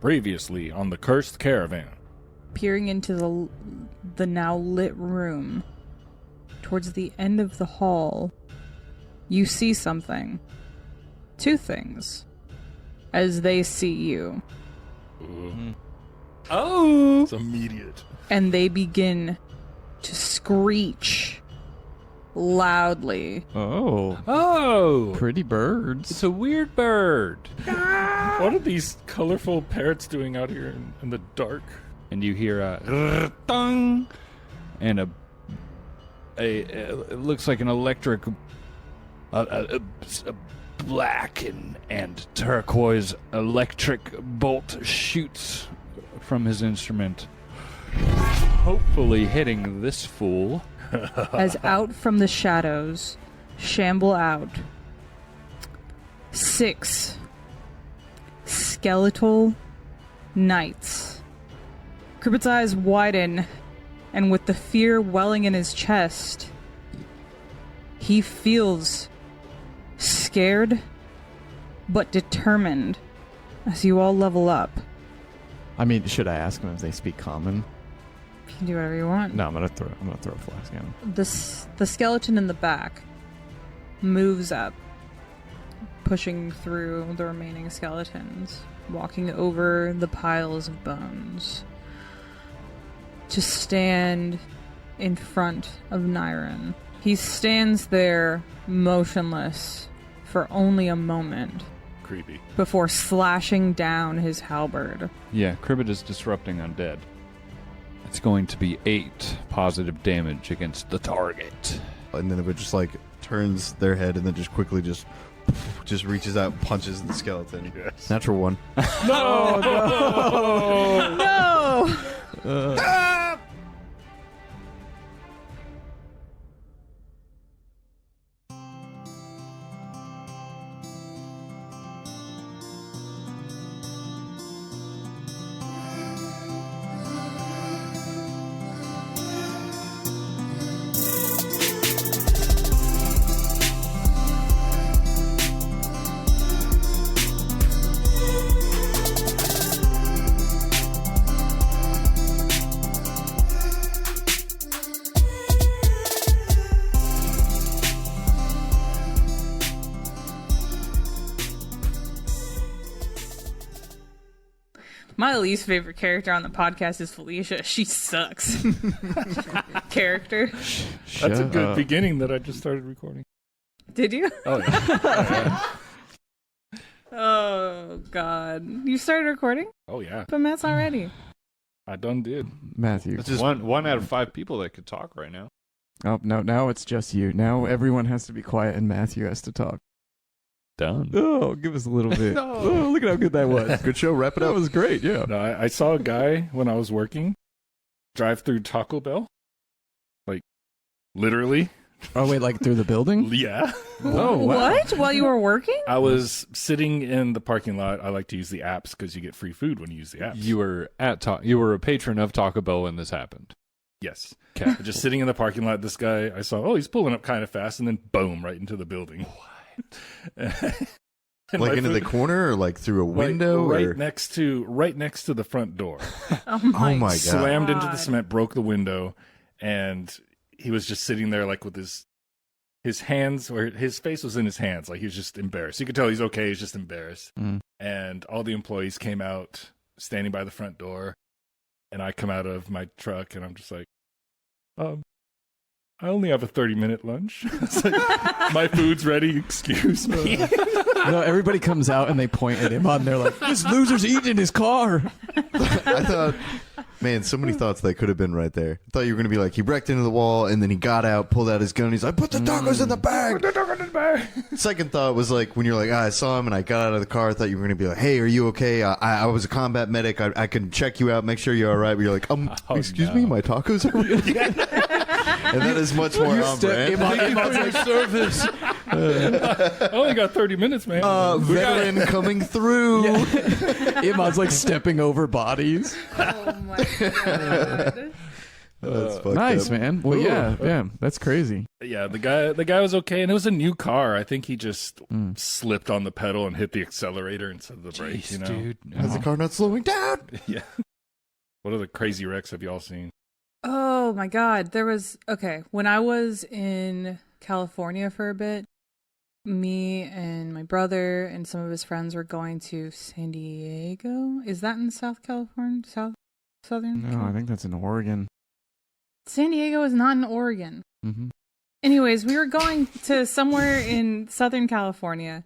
Previously on the Cursed Caravan. Peering into the now lit room, towards the end of the hall, you see something. Two things. As they see you. Oh! It's immediate. And they begin to screech loudly. Oh! Pretty birds. It's a weird bird. What are these colorful parrots doing out here in the dark? And you hear a thung, and it looks like an electric, a black and turquoise electric bolt shoots from his instrument, hopefully hitting this fool. As out from the shadows shamble out 6 skeletal knights. Crypt's eyes widen, and with the fear welling in his chest, he feels scared but determined as you all level up. I mean, should I ask them if they speak common? You can do whatever you want. No, I'm gonna throw a flask at him. The skeleton in the back moves up, pushing through the remaining skeletons, walking over the piles of bones, to stand in front of Nyron. He stands there motionless for only a moment. Creepy. Before slashing down his halberd. Yeah, Crypt is disrupting undead. It's going to be 8 positive damage against the target. And then it just like turns their head and then just quickly just reaches out and punches the skeleton. Yes. Natural 1. No! My least favorite character on the podcast is Felicia. She sucks. Character. That's a good beginning that I just started recording. Did you? Oh, yeah. Oh, God. You started recording? Oh, yeah. But Matt's not ready. I done did. Matthew. It's just one out of 5 people that could talk right now. Oh, no, now it's just you. Now everyone has to be quiet and Matthew has to talk. Done. Oh, give us a little bit. Oh, look at how good that was. Good show. Wrap it That up. was great, yeah. No, I saw a guy when I was working drive through Taco Bell. Like, literally. Oh, wait, like through the building? Yeah. Oh, wow. What? While you were working? I was sitting in the parking lot. I like to use the apps because you get free food when you use the apps. You were you were a patron of Taco Bell when this happened. Yes. Okay. Just sitting in the parking lot, this guy, I saw, he's pulling up kind of fast, and then boom, right into the building. Like into the corner or like through a window? Right next to the front door. Oh my God. Slammed into the cement, broke the window, and he was just sitting there like with his hands, or his face was in his hands, like he was just embarrassed. You could tell he's okay, he's just embarrassed. And all the employees came out, standing by the front door, and I come out of my truck and I'm just like, I only have a 30-minute lunch. It's like, my food's ready, excuse me. No, everybody comes out and they point at him and they're like, this loser's eating his car. I thought, man, so many thoughts that could have been right there. I thought you were going to be like, he wrecked into the wall and then he got out, pulled out his gun, and he's like, put the tacos in the bag. Put the tacos in the bag. Second thought was like, when you're like, I saw him and I got out of the car, I thought you were going to be like, hey, are you okay? I was a combat medic. I can check you out, make sure you're all right. But you're like, excuse me, my tacos are ready. And that is much more on brand. Service. I only got 30 minutes, man. Veteran coming through. Iman's like stepping over bodies. Oh my God. That's fucked Nice, up. man. Well, yeah, that's crazy. Yeah, the guy was okay, and it was a new car. I think he just slipped on the pedal and hit the accelerator instead of the brake. Jeez, You know, dude. Is the car not slowing down? yeah. What other crazy wrecks have y'all seen? Oh my God. When I was in California for a bit, me and my brother and some of his friends were going to San Diego. Is that in South California? Southern? No, I think that's in Oregon. San Diego is not in Oregon. Mm-hmm. Anyways, we were going to somewhere in Southern California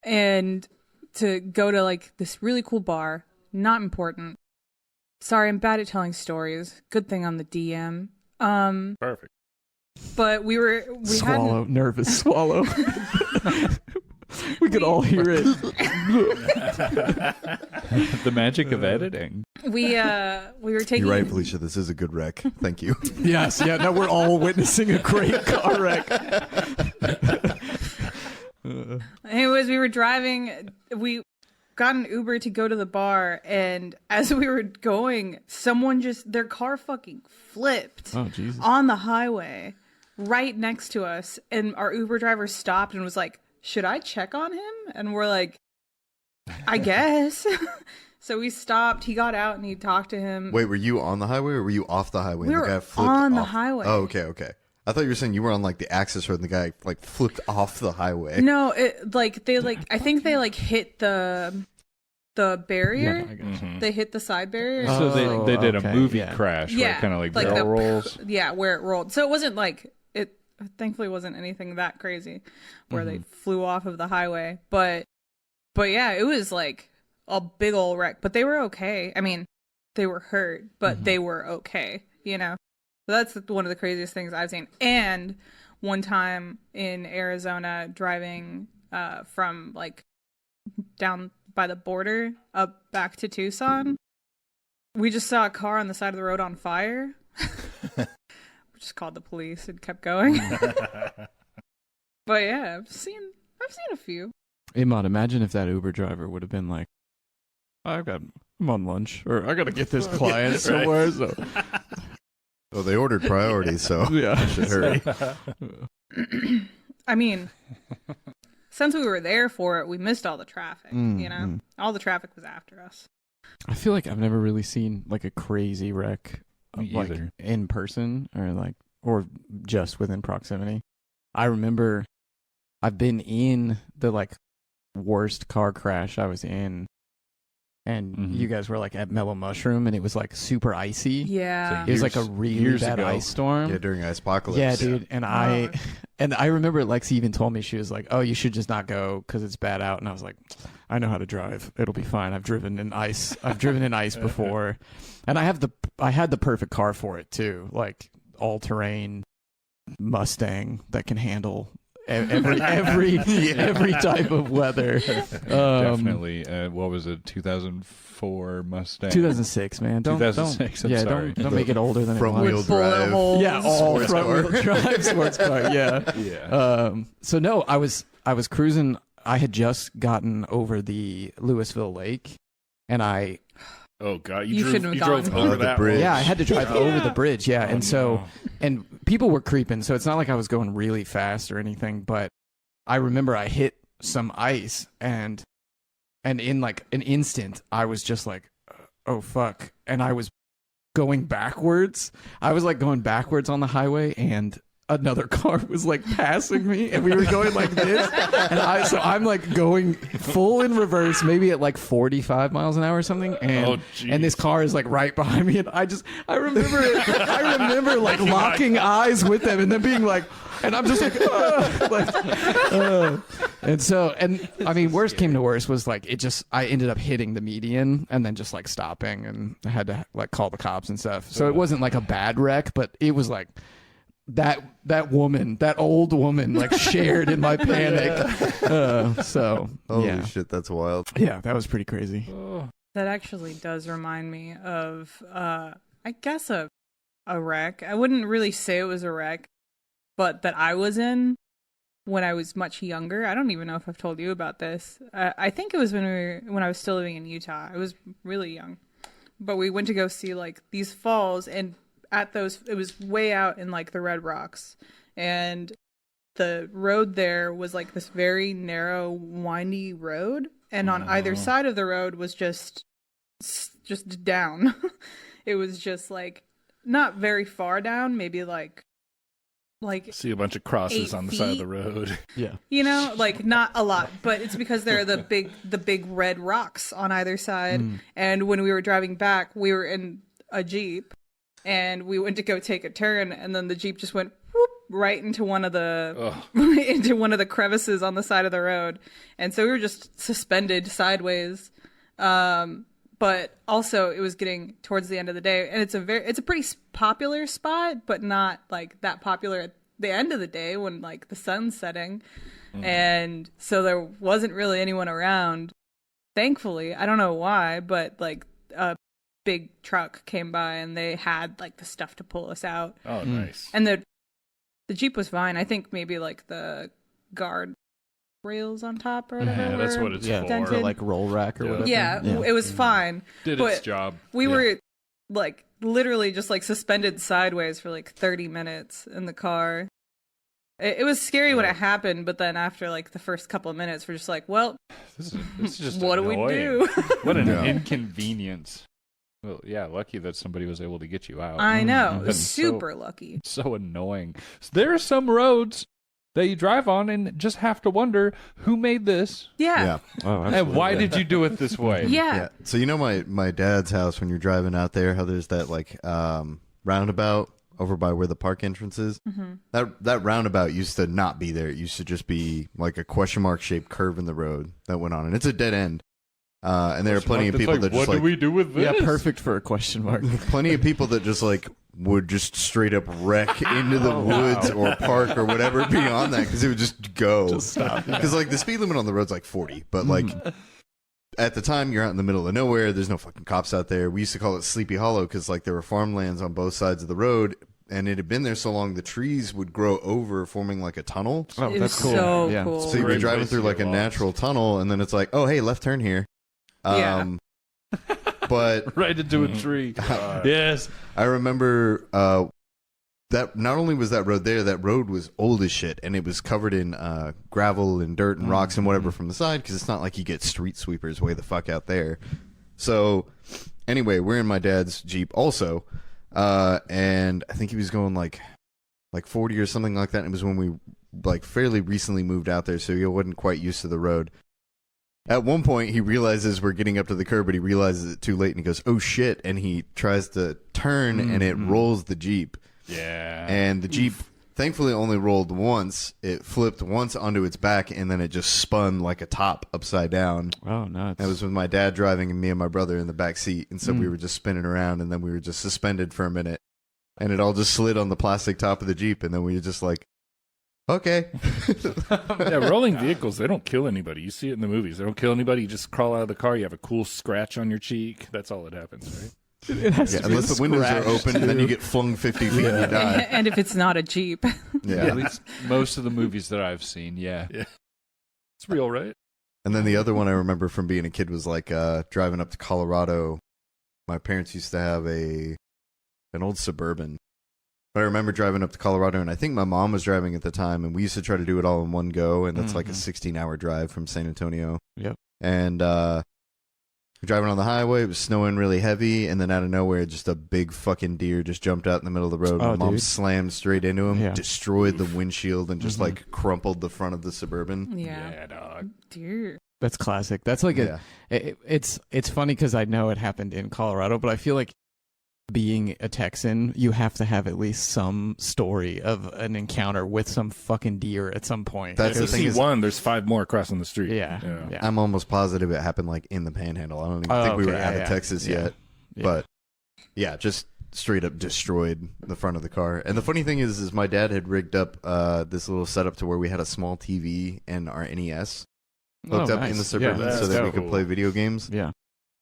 and to go to like this really cool bar. Not important. Sorry, I'm bad at telling stories. Good thing I'm the DM. Perfect. But Nervous swallow. We could all hear it. The magic of editing. We were taking. You're right, Felicia. This is a good wreck. Thank you. Yes, yeah. Now we're all witnessing a great car wreck. Anyways, we were driving. We got an Uber to go to the bar, and as we were going, their car fucking flipped on the highway right next to us, and our Uber driver stopped and was like, "Should I check on him?" And we're like, "I guess." So we stopped. He got out and he talked to him. Wait, were you on the highway or were you off the highway? We and were the guy flipped on the off? highway. Oh, okay. I thought you were saying you were on like the access road and the guy like flipped off the highway. No, I think they hit the barrier. Mhm. They hit the side barrier. So they did a movie yeah. crash, Yeah, where kind of like like barrel the- rolls. Yeah, where it rolled. So it wasn't like it. Thankfully, wasn't anything that crazy where they flew off of the highway. But yeah, it was like a big old wreck. But they were okay. I mean, they were hurt, but they were okay. You know, so that's one of the craziest things I've seen. And one time in Arizona, driving from like down by the border up back to Tucson, we just saw a car on the side of the road on fire. We just called the police and kept going. But yeah, I've seen a few. Imad, imagine if that Uber driver would have been like, I'm on lunch, or I gotta get this client somewhere. So Oh, they ordered priority, so yeah, I should hurry. I mean, since we were there for it, we missed all the traffic. You know, all the traffic was after us. I feel like I've never really seen like a crazy wreck, Me like either. in person or just within proximity. I remember I've been in the like worst car crash I was in, and you guys were like at Mellow Mushroom, and it was like super icy. Yeah. It was like a really bad ago. ice storm. Yeah, during Ice Apocalypse. Yeah, dude. And I remember Lexi even told me, she was like, "Oh, you should just not go because it's bad out." And I was like, "I know how to drive. It'll be fine. I've driven in ice. I've driven in ice before, and I had the perfect car for it too, like all terrain Mustang that can handle every type of weather." Definitely. What was it? 2004 Mustang. 2006, man. Don't 2006, I'm sorry. don't make it older than it Front was. wheel With bullet drive. holes. Yeah, all Sports front wheel drive sports car. Yeah. Yeah. So no, I was cruising. I had just gotten over the Louisville Lake, and I Oh God, You shouldn't have drove gone. over The that bridge. road. yeah, I had to drive over the bridge. Yeah, Oh, and so no. and people were creeping, so it's not like I was going really fast or anything. But I remember I hit some ice, and in like an instant, I was just like, "Oh fuck!" And I was going backwards. I was like going backwards on the highway, and another car was like passing me, and we were going like this, and I'm like going full in reverse, maybe at like 45 miles an hour or something, and this car is like right behind me, and I remember like locking eyes with them, and then being like, and I'm just like, and I mean, worst came to worst was like I ended up hitting the median and then just like stopping, and I had to like call the cops and stuff. So it wasn't like a bad wreck, but it was like that old woman like shared in my panic. So Holy yeah, shit, that's wild. yeah, that was pretty crazy. That actually does remind me of, I guess a wreck. I wouldn't really say it was a wreck, but that I was in when I was much younger. I don't even know if I've told you about this. I think it was when I was still living in Utah. I was really young, but we went to go see like these falls, and it was way out in like the Red Rocks, and the road there was like this very narrow, windy road, and on either side of the road was just down. It was just like not very far down, maybe like see a bunch of crosses on the side of the road. Yeah. You know, like not a lot, but it's because there are the big red rocks on either side. And when we were driving back, we were in a Jeep and we went to go take a turn, and then the Jeep just went whoop, right into one of the crevices on the side of the road. And so we were just suspended sideways. But also it was getting towards the end of the day, and it's a pretty popular spot, but not like that popular at the end of the day when like the sun's setting. And so there wasn't really anyone around. Thankfully, I don't know why, but like a big truck came by and they had like the stuff to pull us out. Oh, nice. And the Jeep was fine. I think maybe like the guard rails on top or whatever. Yeah, that's what it's for. Dented. Or like roll rack or whatever. Yeah, it was fine. Did but its job. We were like literally just like suspended sideways for like 30 minutes in the car. It was scary when it happened, but then after like the first couple of minutes, we're just like, well, This is just what annoying. do we do? What an inconvenience. Well, yeah, lucky that somebody was able to get you out. I know. That's Super lucky. So annoying. So there are some roads that you drive on and just have to wonder who made this Yeah. Oh, and why did you do it this way? Yeah. So you know my dad's house, when you're driving out there, how there's that like roundabout over by where the park entrance is. That roundabout used to not be there. It used to just be like a question mark shaped curve in the road that went on, and it's a dead end. And there are plenty of people that just what like, do we do with this? Yeah, perfect for a question mark. plenty of people that just like would just straight up wreck into the woods or park or whatever beyond that, because it would just go. Just stop. Because like the speed limit on the road's like 40, but like at the time you're out in the middle of nowhere. There's no fucking cops out there. We used to call it Sleepy Hollow because like there were farmlands on both sides of the road, and it had been there so long the trees would grow over, forming like a tunnel. Oh, It that's was cool. so yeah. cool. So you'd be Great driving place through to like a get lost. natural tunnel, and then it's like, oh hey, left turn here. Yeah. But Right into a tree. Yes. I remember that not only was that road there, that road was old as shit, and it was covered in gravel and dirt and rocks and whatever from the side, because it's not like you get street sweepers way the fuck out there. So anyway, we're in my dad's Jeep also, and I think he was going like 40 or something like that. And it was when we like fairly recently moved out there, so he wasn't quite used to the road. At one point, he realizes we're getting up to the curb, but he realizes it too late, and he goes, oh shit, and he tries to turn, and it rolls the Jeep. Yeah. And the Jeep thankfully only rolled once. It flipped once onto its back, and then it just spun like a top upside down. Oh, nuts. That was with my dad driving and me and my brother in the back seat, and so we were just spinning around, and then we were just suspended for a minute, and it all just slid on the plastic top of the Jeep, and then we were just like, okay. Yeah, rolling vehicles, they don't kill anybody. You see it in the movies. They don't kill anybody. You just crawl out of the car. You have a cool scratch on your cheek. That's all that happens, right? It has to be Unless the windows are scratched, open, and then too. you get flung 50 feet and you die. And if it's not a Jeep. Yeah. At least most of the movies that I've seen, yeah. It's real, right? And then the other one I remember from being a kid was like driving up to Colorado. My parents used to have an old Suburban. But I remember driving up to Colorado, and I think my mom was driving at the time, and we used to try to do it all in one go, and that's like a 16-hour drive from San Antonio. Yep. And we're driving on the highway. It was snowing really heavy, and then out of nowhere, just a big fucking deer just jumped out in the middle of the road. Oh, My mom dude. slammed straight into him, Yeah. destroyed the windshield, and just like crumpled the front of the Suburban. Yeah. dog. Dear. That's classic. That's like it's funny because I know it happened in Colorado, but I feel like being a Texan, you have to have at least some story of an encounter with some fucking deer at some point. That's If you the thing see is- one, there's 5 more crossing the street. yeah. Yeah. Yeah. I'm almost positive it happened like in the Panhandle. I don't even Oh, think we were okay, out yeah, of Texas yeah. yet. Yeah. But yeah, just straight up destroyed the front of the car. And the funny thing is my dad had rigged up this little setup to where we had a small TV and our NES hooked up in the Suburban Yeah, so that we that's could cool. play video games. Yeah.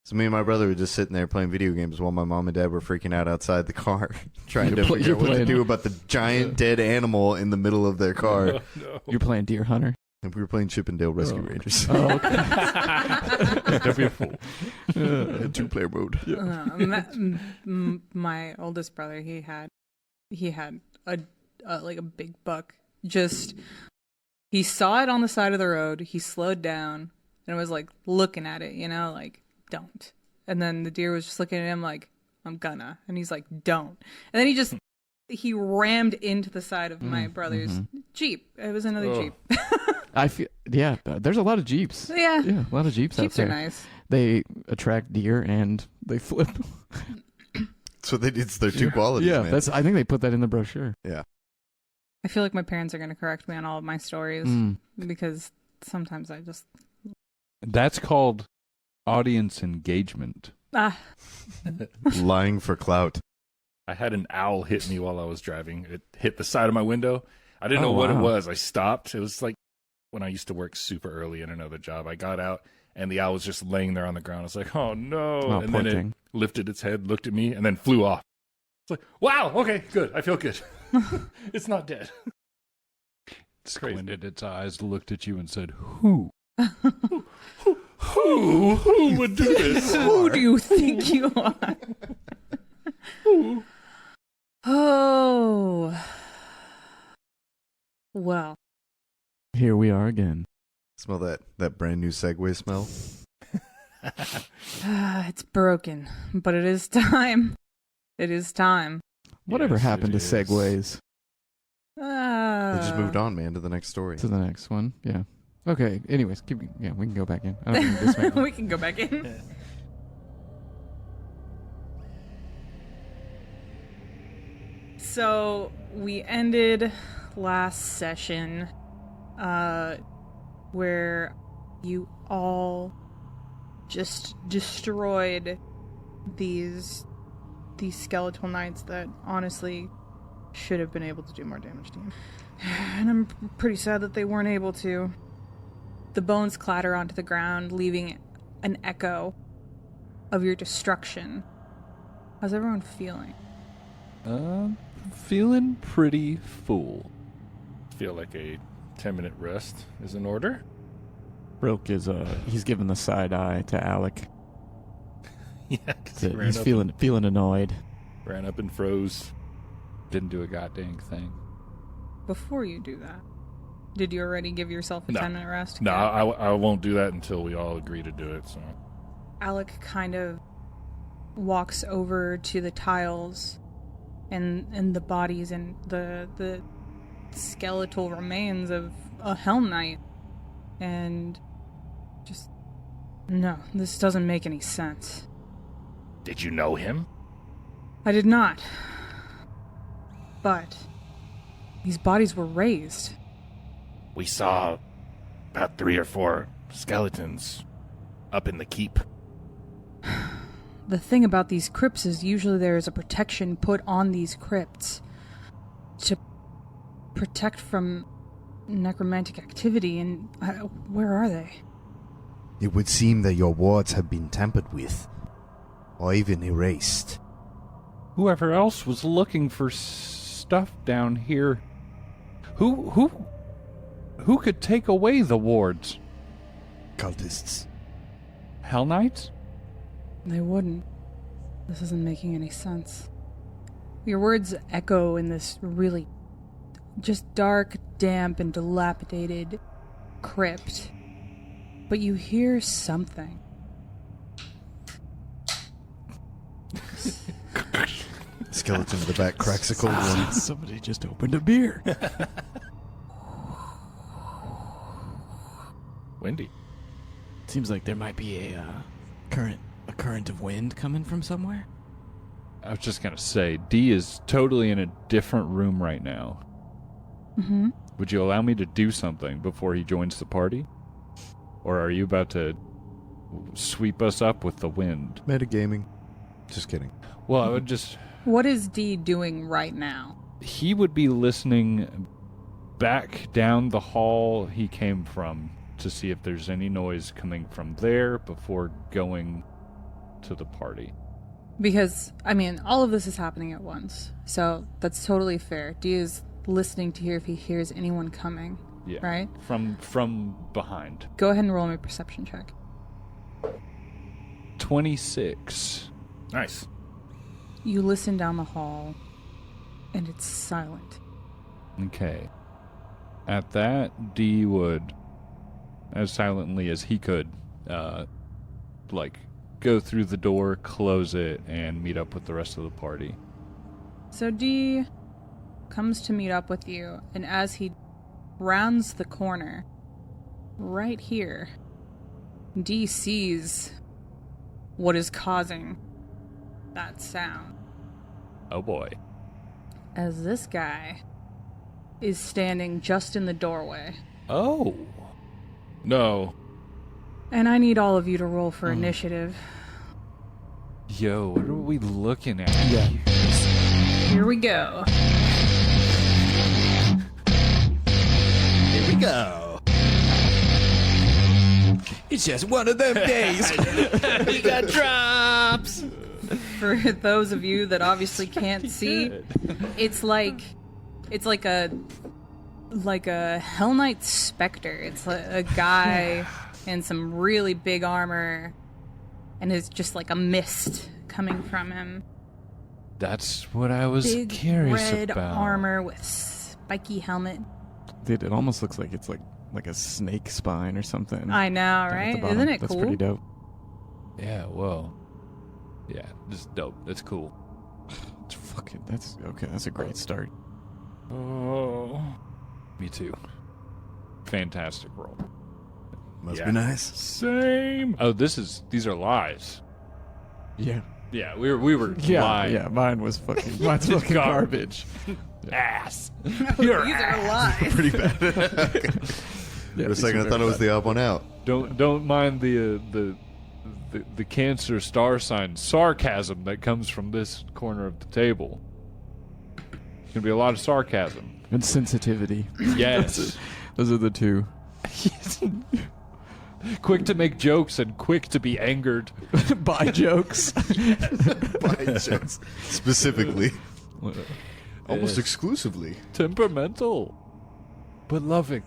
So me and my brother were just sitting there playing video games while my mom and dad were freaking out outside the car, trying to figure out what to do about the giant dead animal in the middle of their car. No. You're playing Deer Hunter. And we were playing Chippendale Rescue Rangers. Oh, okay. Don't be a fool. 2-player mode. My oldest brother, he had a like a big buck. Just he saw it on the side of the road. He slowed down and was like looking at it, like don't. And then the deer was just looking at him like, I'm gonna. And he's like, don't. And then he rammed into the side of my brother's Jeep. It was another Jeep. I feel, there's a lot of Jeeps. Yeah, a lot of Jeeps out there. Jeeps are nice. They attract deer and they flip. So it's their two qualities, man. I think they put that in the brochure. Yeah. I feel like my parents are going to correct me on all of my stories because sometimes I just... That's called audience engagement. Lying for clout. I had an owl hit me while I was driving. It hit the side of my window. I didn't know what it was. I stopped. It was like when I used to work super early in another job. I got out, and the owl was just laying there on the ground. I was like, oh, no. And then it lifted its head, looked at me, and then flew off. It's like, wow, okay, good. I feel good. It's not dead. Squinted its eyes, looked at you, and said, who? Who would do this? Who do you think you are? Oh. Well. Here we are again. Smell that brand new Segway smell? It's broken, but it is time. It is time. Whatever Yes, happened to it is. Segways? They just moved on, man, to the next story. To the next one, yeah. Okay, anyways, we can go back in. I don't think this makes We can go back in. So we ended last session where you all just destroyed these skeletal knights that honestly should have been able to do more damage to you. And I'm pretty sad that they weren't able to. The bones clatter onto the ground, leaving an echo of your destruction. How's everyone feeling? Feeling pretty full. Feel like a 10-minute rest is in order. Brilk is he's giving the side eye to Alec. Yeah, 'cause He's feeling annoyed. Ran up and froze. Didn't do a goddamn thing. Before you do that, did you already give yourself a No. 10-minute rest? No, Yeah. I won't do that until we all agree to do it. So Alec kind of walks over to the tiles and the bodies and the skeletal remains of a Hellnight, and just, no, this doesn't make any sense. did you know him? I did not. But these bodies were raised. We saw about 3 or 4 skeletons up in the keep. The thing about these crypts is usually there is a protection put on these crypts to protect from necromantic activity, and where are they? It would seem that your wards have been tampered with, or even erased. Whoever else was looking for stuff down here, who could take away the wards? Cultists. Hellnights? They wouldn't. This isn't making any sense. Your words echo in this really just dark, damp, and dilapidated crypt. But you hear something. Skeleton in the back cracks a cold one. Somebody just opened a beer. Wendy. Seems like there might be a current of wind coming from somewhere. I was just gonna say, D is totally in a different room right now. Mm-hmm. Would you allow me to do something before he joins the party? Or are you about to sweep us up with the wind? Metagaming. Just kidding. Well, I would just... What is Dee doing right now? He would be listening back down the hall he came from to see if there's any noise coming from there before going to the party. Because, I mean, all of this is happening at once. So that's totally fair. Dee is listening to hear if he hears anyone coming. Yeah. right? From behind. Go ahead and roll me a perception check. 26. Nice. You listen down the hall, and it's silent. Okay. At that, D would, as silently as he could, go through the door, close it, and meet up with the rest of the party. So D comes to meet up with you, and as he rounds the corner, right here, D sees what is causing that sound. Oh boy. As this guy is standing just in the doorway. Oh. No. And I need all of you to roll for initiative. Yo, what are we looking at? Yeah. Here we go. Here we go. It's just one of them days. We got drops. For those of you that obviously can't see, it's like a Hellnight specter. It's a guy in some really big armor, and it's just like a mist coming from him. That's what I was Big curious red about. armor with spiky helmet. Dude, it almost looks like it's like a snake spine or something. I know, down at the right? bottom. Isn't it That's cool? pretty dope. Yeah, well. Yeah, just dope. That's cool. That's okay. That's a great start. Oh. Me too. Fantastic roll. Must Yeah. be nice. Same. Oh, these are lies. Yeah. Yeah, we were Yeah. lying. Yeah. Mine's fucking garbage. Ass. These are lies. Pretty bad. Yeah, For a second, I thought it was the odd one out. Don't mind the Cancer star sign sarcasm that comes from this corner of the table. There's gonna be a lot of sarcasm. And sensitivity. Yes. Those are the two. Quick to make jokes and quick to be angered. By jokes. By jokes. Specifically. Almost Yes. exclusively. Temperamental, but loving.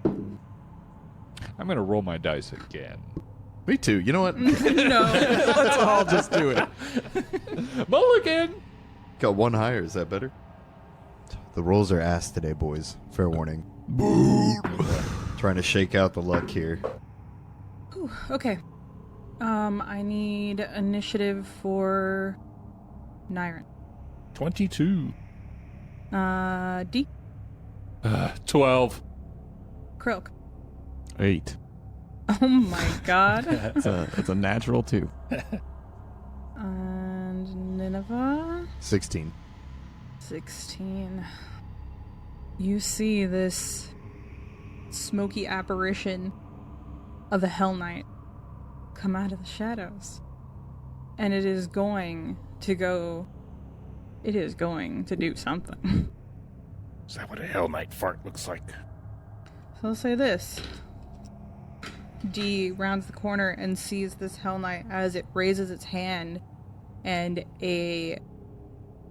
I'm gonna roll my dice again. Me too. You know what? No. Let's all just do it. Mulligan! Got one higher. Is that better? The rolls are ass today, boys. Fair warning. Trying to shake out the luck here. Ooh, okay. I need initiative for Nyron. 22. D. 12. Krilk. 8. Oh my god. It's a natural 2. And Nineveh. 16. 16. You see this smoky apparition of a Hellnight come out of the shadows. And it is going to do something. Is that what a Hellnight fart looks like? So I'll say this. D rounds the corner and sees this Hellnight as it raises its hand, and a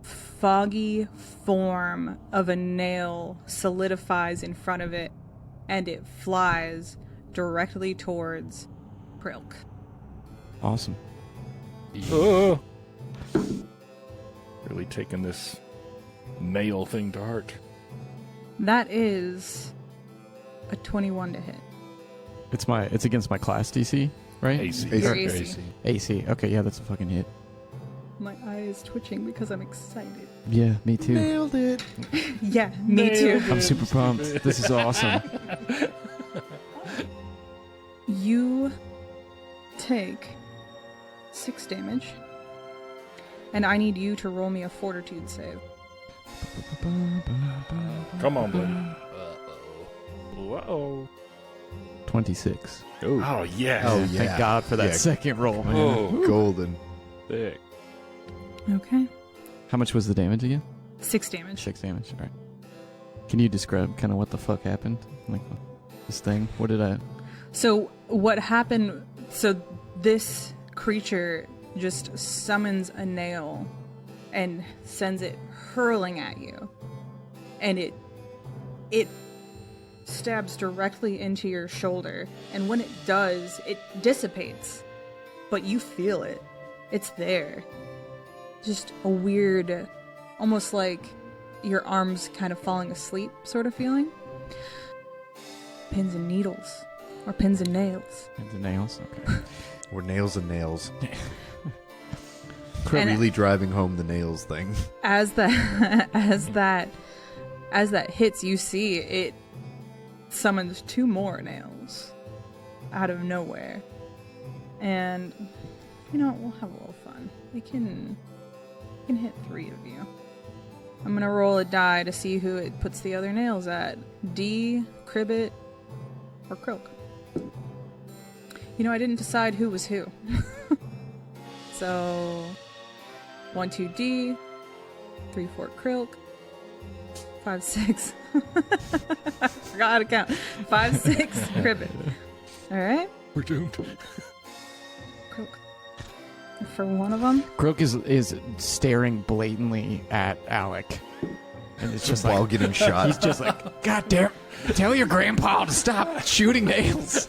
foggy form of a nail solidifies in front of it, and it flies directly towards Prilk. Awesome. Oh. Really taking this nail thing to heart. That is a 21 to hit. It's against my class DC, right? AC. Your AC. AC. AC. Okay, yeah, that's a fucking hit. My eye is twitching because I'm excited. Yeah, me too. Nailed it. Yeah, me too. I'm super pumped. This is awesome. You take 6 damage, and I need you to roll me a fortitude save. Come on, buddy. Whoa. 26. Oh, yeah. Oh, yeah. Thank God for that Yeah. second roll, man. Oh, Golden. thick. Okay. How much was the damage again? 6 damage. 6 damage. All right. Can you describe kind of what the fuck happened? Like this thing? What did I... So what happened? So this creature just summons a nail and sends it hurling at you, and it stabs directly into your shoulder, and when it does, it dissipates. But you feel it. It's there. Just a weird, almost like your arms kind of falling asleep sort of feeling. Pins and needles. Or pins and nails. Pins and nails? Okay. Or nails and nails. And Really driving home the nails thing. As that hits, you see it summons 2 more nails out of nowhere. And we'll have a little fun. We can hit 3 of you. I'm gonna roll a die to see who it puts the other nails at. D, Cribbit, or Croak. I didn't decide who was who. So 1, 2 D, 3, 4 Krilk, 5, 6. I forgot how to count. 5, 6 Cribbit. All right. We're doomed. Croak. For one of them. Croak is staring blatantly at Alec. And it's just While like, getting shot. he's just like, God damn, tell your grandpa to stop shooting nails.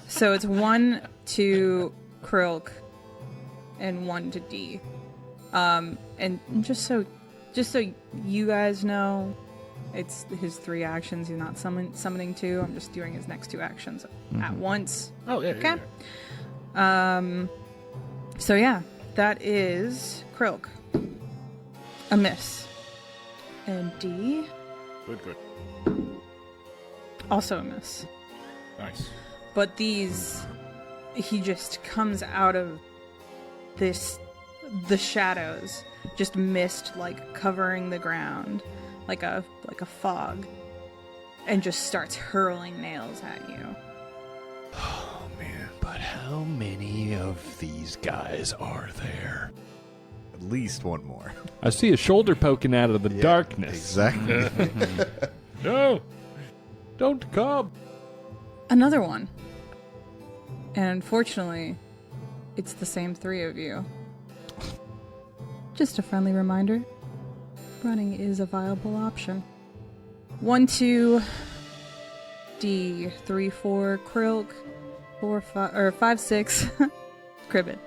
So it's 1 to Krilk and 1 to D. And just so you guys know, it's his 3 actions. He's not summoning 2. I'm just doing his next 2 actions at once. Oh, yeah. Okay. Yeah. So yeah, that is Krilk. A miss. And D, Good. also a miss. Nice. But he just comes out of the shadows, just mist like covering the ground, like a fog, and just starts hurling nails at you. Oh, man. But how many of these guys are there? At least 1 more. I see a shoulder poking out of the Yeah, darkness. Exactly. No! Don't come! Another one. And unfortunately, it's the same 3 of you. Just a friendly reminder, running is a viable option. 1, 2, D, 3, 4, Krilk, 4, 5, or 5, 6, Cribbit.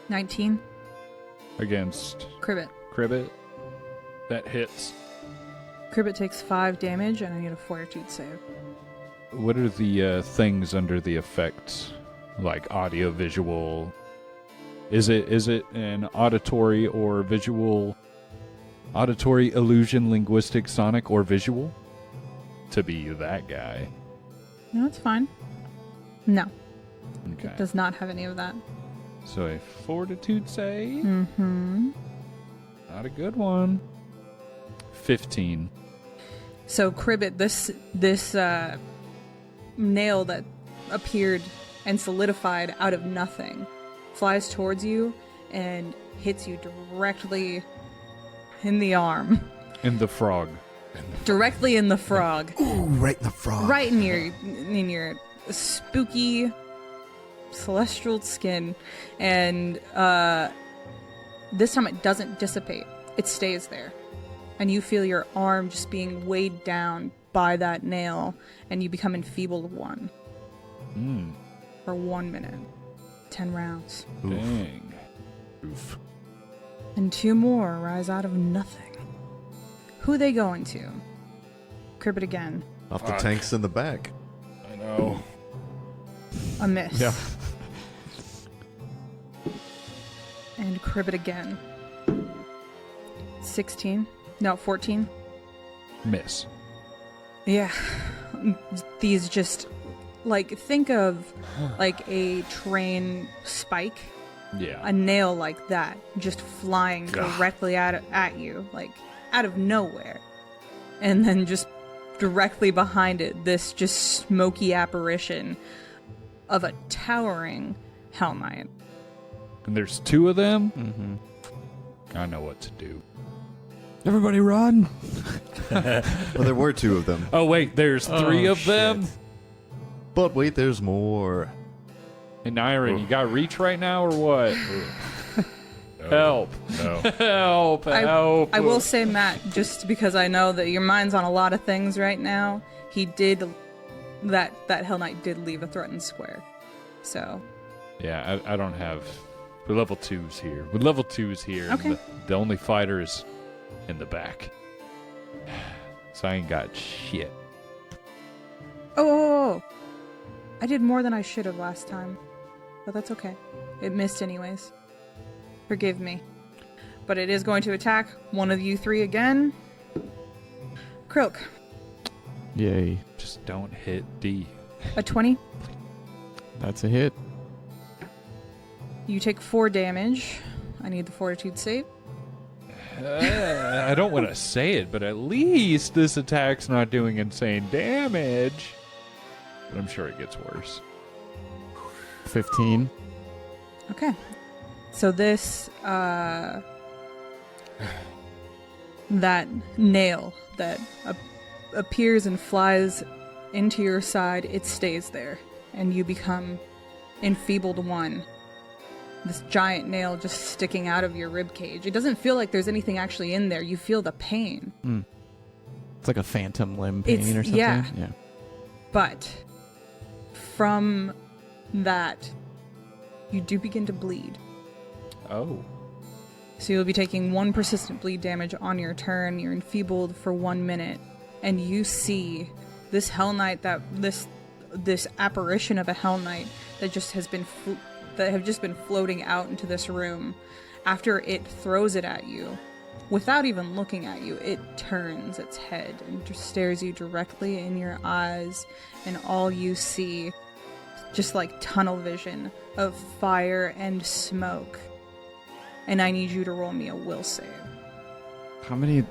19, Against Cribbit. Cribbit. That hits. Cribbit takes 5 damage, and I need a Fortitude save. What are the things under the effects? Like audio, visual? Is it an auditory or visual? Auditory, illusion, linguistic, sonic, or visual? To be that guy. No, it's fine. No, Okay. does not have any of that. So a fortitude save? Mm-hmm. Not a good one. 15. So Cribbit, this nail that appeared and solidified out of nothing flies towards you and hits you directly in the arm. And the frog. Directly in the frog. Ooh, right in the frog. Right in your spooky celestial skin. And this time it doesn't dissipate. It stays there. And you feel your arm just being weighed down by that nail, and you become enfeebled 1. For 1 minute. 10 rounds. Dang. Oof. And 2 more rise out of nothing. Who they going to? Cribbit again. Off the Fuck. tanks in the back. I know. A miss. Yeah. And Cribbit again. 16. No, 14. Miss. Yeah. These just, like, think of, like, a train spike. Yeah. A nail like that just flying directly at you, like, out of nowhere. And then just directly behind it, this just smoky apparition of a towering Hellnight. And there's 2 of them? Mm-hmm. I know what to do. Everybody run. Well, there were 2 of them. Oh, wait, there's 3 of them? But wait, there's more. Hey, Nyron, you got reach right now or what? Help. No. Help. Help. I will say, Matt, just because I know that your mind's on a lot of things right now, he did that Hellnight did leave a threatened square. So Yeah, I don't have. We're level 2s here. We're level 2s here. Okay. And the only fighter is in the back. So I ain't got shit. Oh, I did more than I should have last time. But that's okay. It missed anyways. Forgive me. But it is going to attack one of you three again. Krilk, Yay. Just don't hit D. a 20. That's a hit. You take 4 damage. I need the fortitude save. I don't want to say it, but at least this attack's not doing insane damage. But I'm sure it gets worse. 15. Okay. So this, that nail that appears and flies into your side, it stays there. And you become enfeebled 1. This giant nail just sticking out of your rib cage. It doesn't feel like there's anything actually in there. You feel the pain. It's like a phantom limb pain or something. Yeah. Yeah. But from that, you do begin to bleed. Oh. So you'll be taking 1 persistent bleed damage on your turn. You're enfeebled for 1 minute, and you see this Hellnight, this apparition of a Hellnight that just has been that have just been floating out into this room. After it throws it at you, without even looking at you, it turns its head and just stares you directly in your eyes, and all you see, just like tunnel vision of fire and smoke. And I need you to roll me a will save. How many...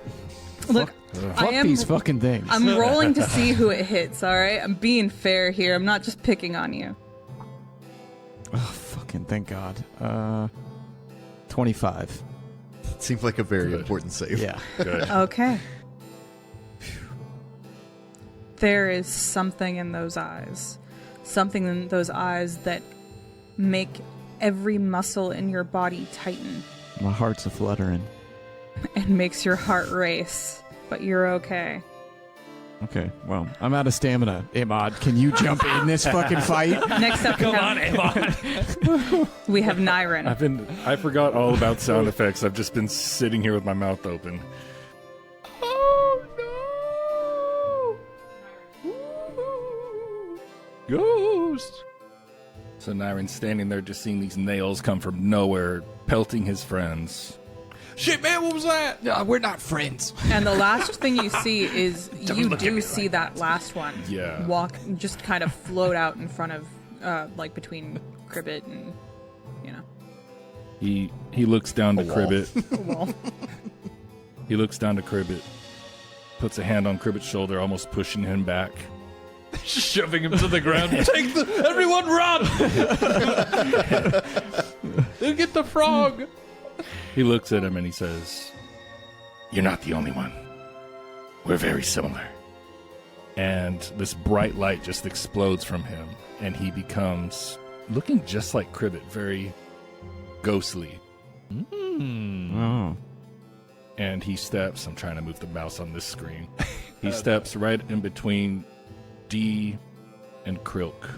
Look, Fuck these fucking things. I'm rolling to see who it hits, alright? I'm being fair here. I'm not just picking on you. Oh, fucking thank God. 25. Seems like a very Good. important save. Yeah. Good. Okay. There is something in those eyes. Something in those eyes that make every muscle in your body tighten My heart's a fluttering. and makes your heart race. But you're okay. Okay, well, I'm out of stamina. Imad, can you jump in this fucking fight? Next up, we have Nyrin. I forgot all about sound effects. I've just been sitting here with my mouth open. Ghost! So Nyrin's standing there just seeing these nails come from nowhere, pelting his friends. Shit, man, what was that? No, we're not friends. And the last thing you see is you do see that last one Yeah. walk, just kind of float out in front of, like between Cribbit and, you know, He looks down to Cribbit. the wall. He looks down to Cribbit, puts a hand on Cribbit's shoulder, almost pushing him back. Shoving him to the ground. Everyone run! They'll get the frog! He looks at him and he says, "You're not the only one. We're very similar." And this bright light just explodes from him, and he becomes looking just like Cribbit, very ghostly. Oh. And he steps, I'm trying to move the mouse on this screen. He steps right in between D and Krilk.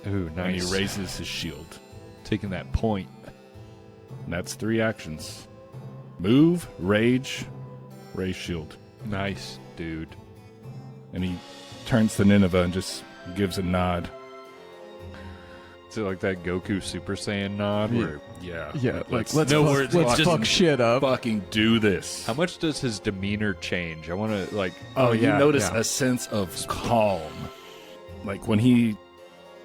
Ooh, And nice. he raises his shield. Taking that point. And that's 3 actions. Move, rage, raise shield. Nice, dude. And he turns to Nineveh and just gives a nod. Is it like that Goku Super Saiyan nod? Yeah. Where, Yeah, let's let's no fuck, words, let's just fuck shit up. fucking do this. how much does his demeanor change? I want to, like... Oh, you yeah, notice yeah. a sense of calm. Like when he,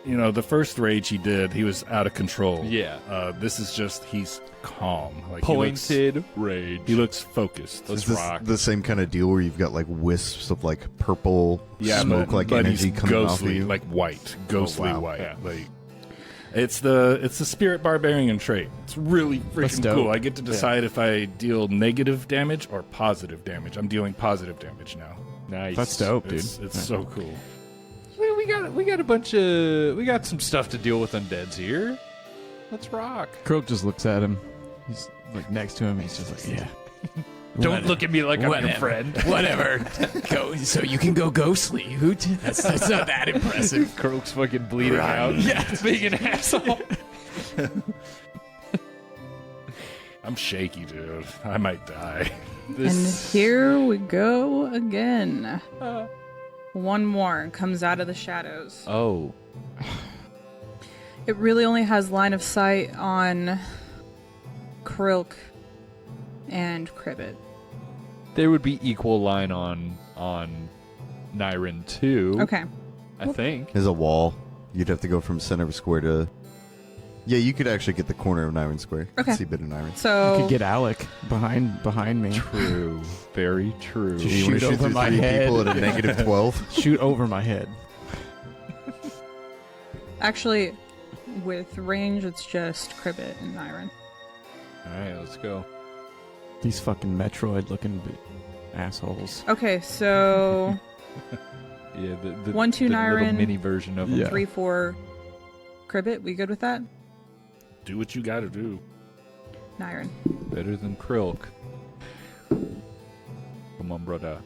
the first rage he did, he was out of control. Yeah. This is just, he's calm. Like Pointed rage. He looks focused. Let's Is this rock. the same kind of deal where you've got like wisps of like purple smoke, like but energy he's coming ghostly, off of you? like white, ghostly wow. white. Yeah. Like it's the spirit barbarian trait. It's really That's freaking dope. cool. I get to decide if I deal negative damage or positive damage. I'm dealing positive damage now. Nice. That's dope, dude. It's so cool. Well, we got a bunch of... We got some stuff to deal with undeads here. Let's rock. Croak just looks at him. He's like next to him. He's just like, yeah. Don't look at me like I'm your friend. Whatever. Go. So you can go ghostly. That's not that impressive. Croak's fucking bleeding out. Yeah. Being an asshole. I'm shaky, dude. I might die. And here we go again. One more comes out of the shadows. Oh. It really only has line of sight on Krilk and Cribbit. There would be equal line on Nyrin too. Okay. I think. There's a wall. You'd have to go from center of square to... Yeah, you could actually get the corner of Nyrin Square. Okay. See a bit of Nyrin. So You could get Alec behind me. True. Very true. Just You want to shoot shoot over through my 3 head. people at a negative 12? Shoot over my head. actually, with range, it's just Cribbit and Nyrin. Alright, let's go. These fucking Metroid-looking assholes. Okay, so Yeah, the 1, 2 the little Nyrin. mini version of them. Yeah. 3, 4 Cribbit. We good with that? Do what you gotta do. Nyrin. Better than Krilk. Come on, brother.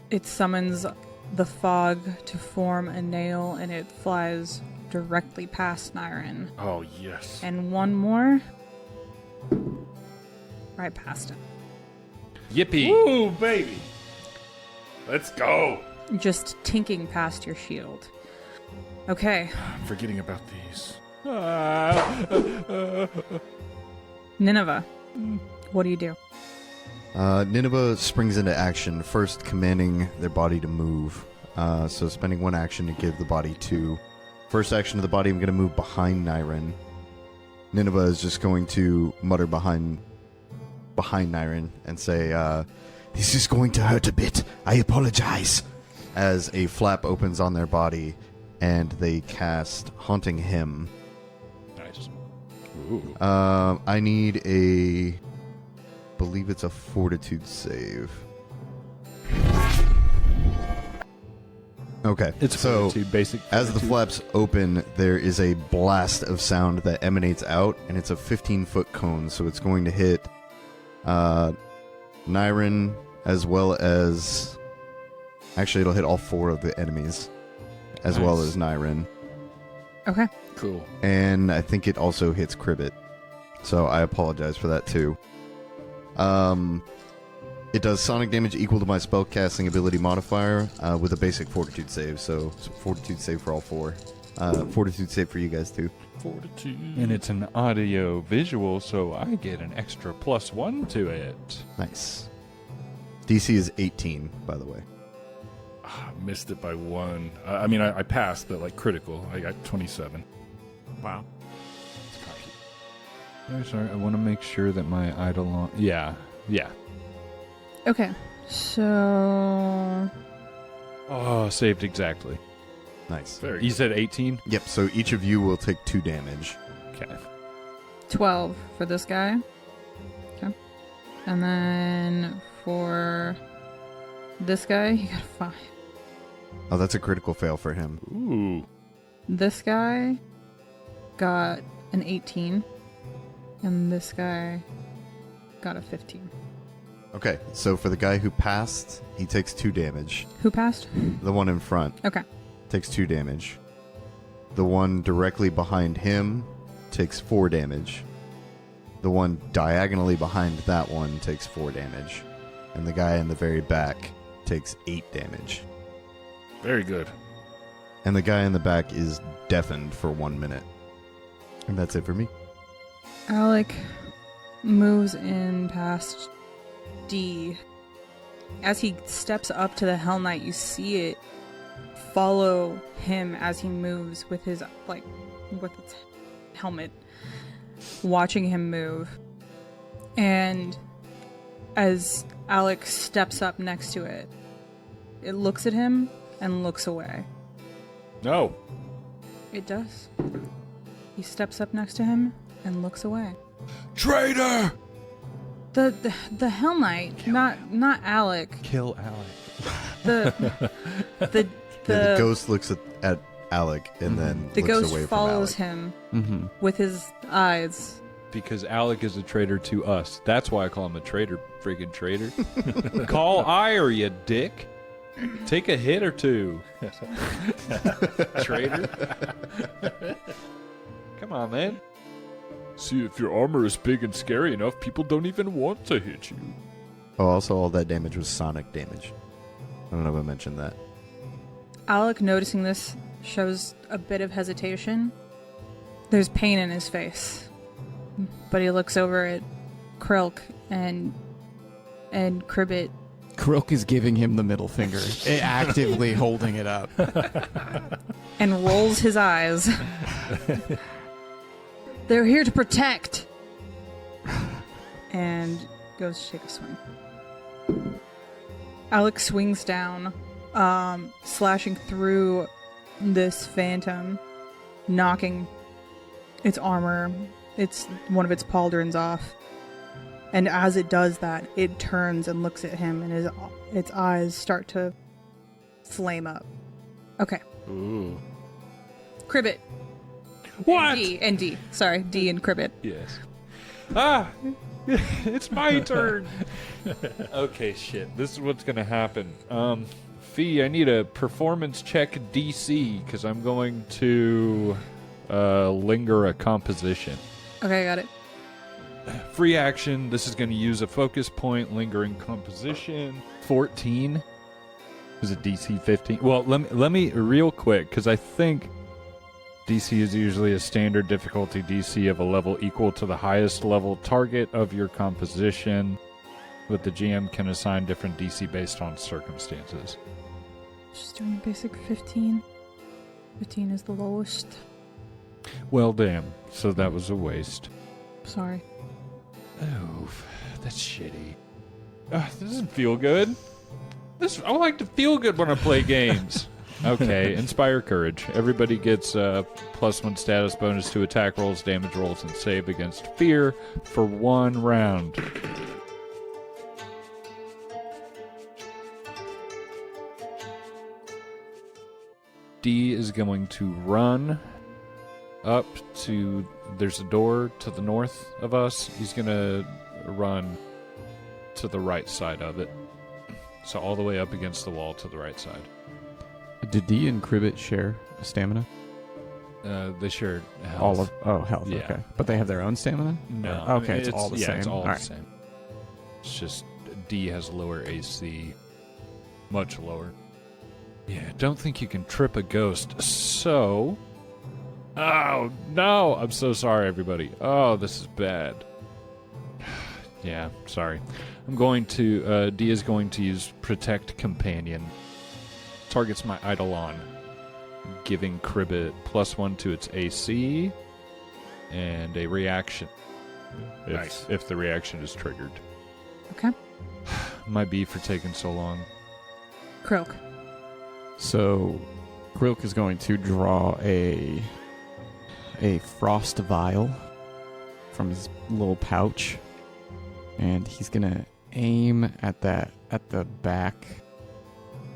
It summons the fog to form a nail, and it flies directly past Nyrin. Oh, yes. And one more. Right past him. Yippee! Ooh, baby. Let's go. Just tinking past your shield. Okay. I'm forgetting about these. Nineveh. What do you do? Nineveh springs into action, first commanding their body to move. So spending 1 action to give the body 2. First action of the body, I'm going to move behind Nyrin. Nineveh is just going to mutter behind Nyrin and say, "This is going to hurt a bit. I apologize." As a flap opens on their body, and they cast Haunting Hymn. Nice. Ooh. I need a... believe it's a Fortitude save. Okay, It's so fortitude, basic. as the fortitude. flaps open, there is a blast of sound that emanates out, and it's a 15-foot cone, so it's going to hit Nyrin as well as... Actually, it'll hit all 4 of the enemies, as well Nice. as Nyrin. Okay. Cool. And I think it also hits Cribbit. So I apologize for that too. It does sonic damage equal to my spellcasting ability modifier with a basic fortitude save. So fortitude save for all 4. Fortitude save for you guys too. Fortitude. And it's an audio visual, so I get an extra +1 to it. Nice. DC is 18, by the way. Ah, missed it by 1. I mean, I passed, but like critical. I got 27. Wow. It's cocky. I'm sorry, I want to make sure that my Eidolon... Yeah. Okay. So... Oh, saved exactly. Nice. Very You good. said 18? Yep, so each of you will take 2 damage. Okay. 12 for this guy. Okay. And then for this guy, he got a 5. Oh, that's a critical fail for him. Ooh. This guy got an 18. And this guy got a 15. Okay, so for the guy who passed, he takes 2 damage. Who passed? The one in front Okay. takes 2 damage. The one directly behind him takes 4 damage. The one diagonally behind that one takes 4 damage. And the guy in the very back takes 8 damage. Very good. And the guy in the back is deafened for 1 minute. And that's it for me. Alec moves in past D. As he steps up to the Hellnight, you see it follow him as he moves with his, with its helmet, watching him move. And as Alec steps up next to it, it looks at him and looks away. No. It does. He steps up next to him and looks away. Traitor! The Hellnight, not Alec. Kill Alec. The The ghost looks at Alec and then the looks ghost away follows from Alec. him Mm-hmm. with his eyes because Alec is a traitor to us. That's why I call him a traitor, friggin' traitor. Call ire, you dick. Take a hit or two. Traitor. Come on, man. See, if your armor is big and scary enough, people don't even want to hit you. Oh, also, all that damage was sonic damage. I don't know if I mentioned that. Alec, noticing this, shows a bit of hesitation. There's pain in his face. But he looks over at Krilk and Cribbit. Krilk is giving him the middle finger, actively holding it up. And rolls his eyes. They're here to protect! And goes to take a swing. Alec swings down, slashing through this phantom, knocking its armor, one of its pauldrons off. And as it does that, it turns and looks at him, and its eyes start to flame up. Okay. Ooh. Cribbit. What? D. Sorry, D and Cribbit. Yes. Ah! It's my turn! Okay, shit. This is what's gonna happen. Fee, I need a performance check DC, because I'm going to linger a composition. Okay, got it. Free action. This is going to use a focus point, lingering composition. 14. Is it DC 15? Well, let me real quick, because I think DC is usually a standard difficulty DC of a level equal to the highest level target of your composition, but the GM can assign different DC based on circumstances. Just doing a basic 15. 15 is the lowest. Well, damn. So that was a waste. Sorry. Oh, that's shitty. This doesn't feel good. I like to feel good when I play games. Okay, Inspire Courage. Everybody gets +1 status bonus to attack rolls, damage rolls, and save against fear for 1 round. D is going to run up to... There's a door to the north of us. He's going to run to the right side of it. So all the way up against the wall to the right side. Did D and Cribbit share stamina? They share health. Health, Yeah. okay. But they have their own stamina? No. Okay, it's all the same. It's all the right. same. It's just D has lower AC. Much lower. Yeah, don't think you can trip a ghost. So... Oh, no! I'm so sorry, everybody. Oh, this is bad. Yeah, sorry. I'm going to... D is going to use Protect Companion. Targets my Eidolon, giving Cribbit +1 to its AC and a reaction. Nice. If the reaction is triggered. Okay. My B for taking so long. Krilk. So, Krilk is going to draw a frost vial from his little pouch, and he's gonna aim at the back.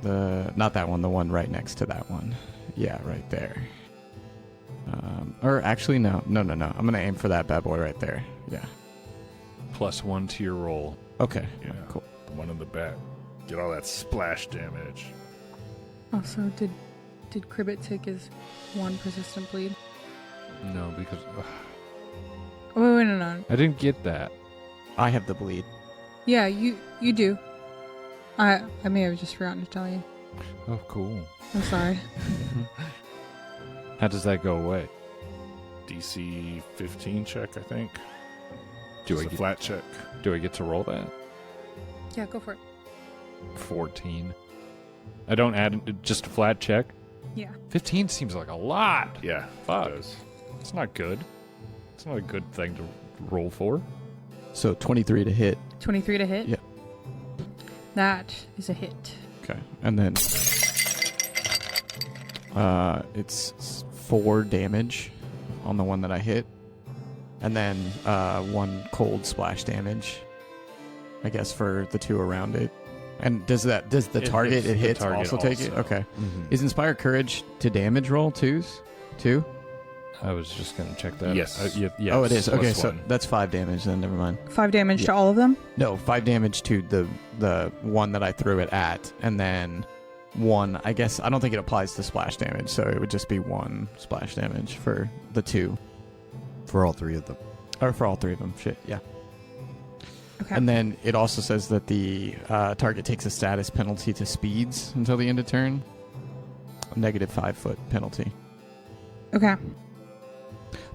Not that one, the one right next to that one. Yeah, right there. Or actually, no. I'm gonna aim for that bad boy right there. Yeah. +1 to your roll. Okay. Yeah. Cool. The one in the back. Get all that splash damage. Also, did Cribbit take his 1 persistent bleed? No, because Oh, wait, no. I didn't get that. I have the bleed. Yeah, you do. I may have just forgotten to tell you. Oh, cool. I'm sorry. How does that go away? DC 15 check, I think. Do Just I a get, flat check? do I get to roll that? Yeah, go for it. 14. I don't add just a flat check? Yeah. 15 seems like a lot. Yeah, Fuck. it does. It's not good. It's not a good thing to roll for. So 23 to hit. 23 to hit? Yeah. That is a hit. Okay. And then it's 4 damage on the one that I hit. And then 1 cold splash damage, I guess, for the 2 around it. And does the target hits it the hits target also take it? also. Okay. Mm-hmm. Is Inspire Courage to damage roll twos? 2? I was just going to check that. Yes. Yes. Oh, it is. Okay, so +1. that's 5 damage then. Never mind. 5 damage to Yeah. all of them? No, 5 damage to the one that I threw it at, and then 1. I guess I don't think it applies to splash damage, so it would just be 1 splash damage for the 2, For all 3 of them. or for all 3 of them. Shit, yeah. Okay. And then it also says that the target takes a status penalty to speeds until the end of turn. A negative 5-foot penalty. Okay.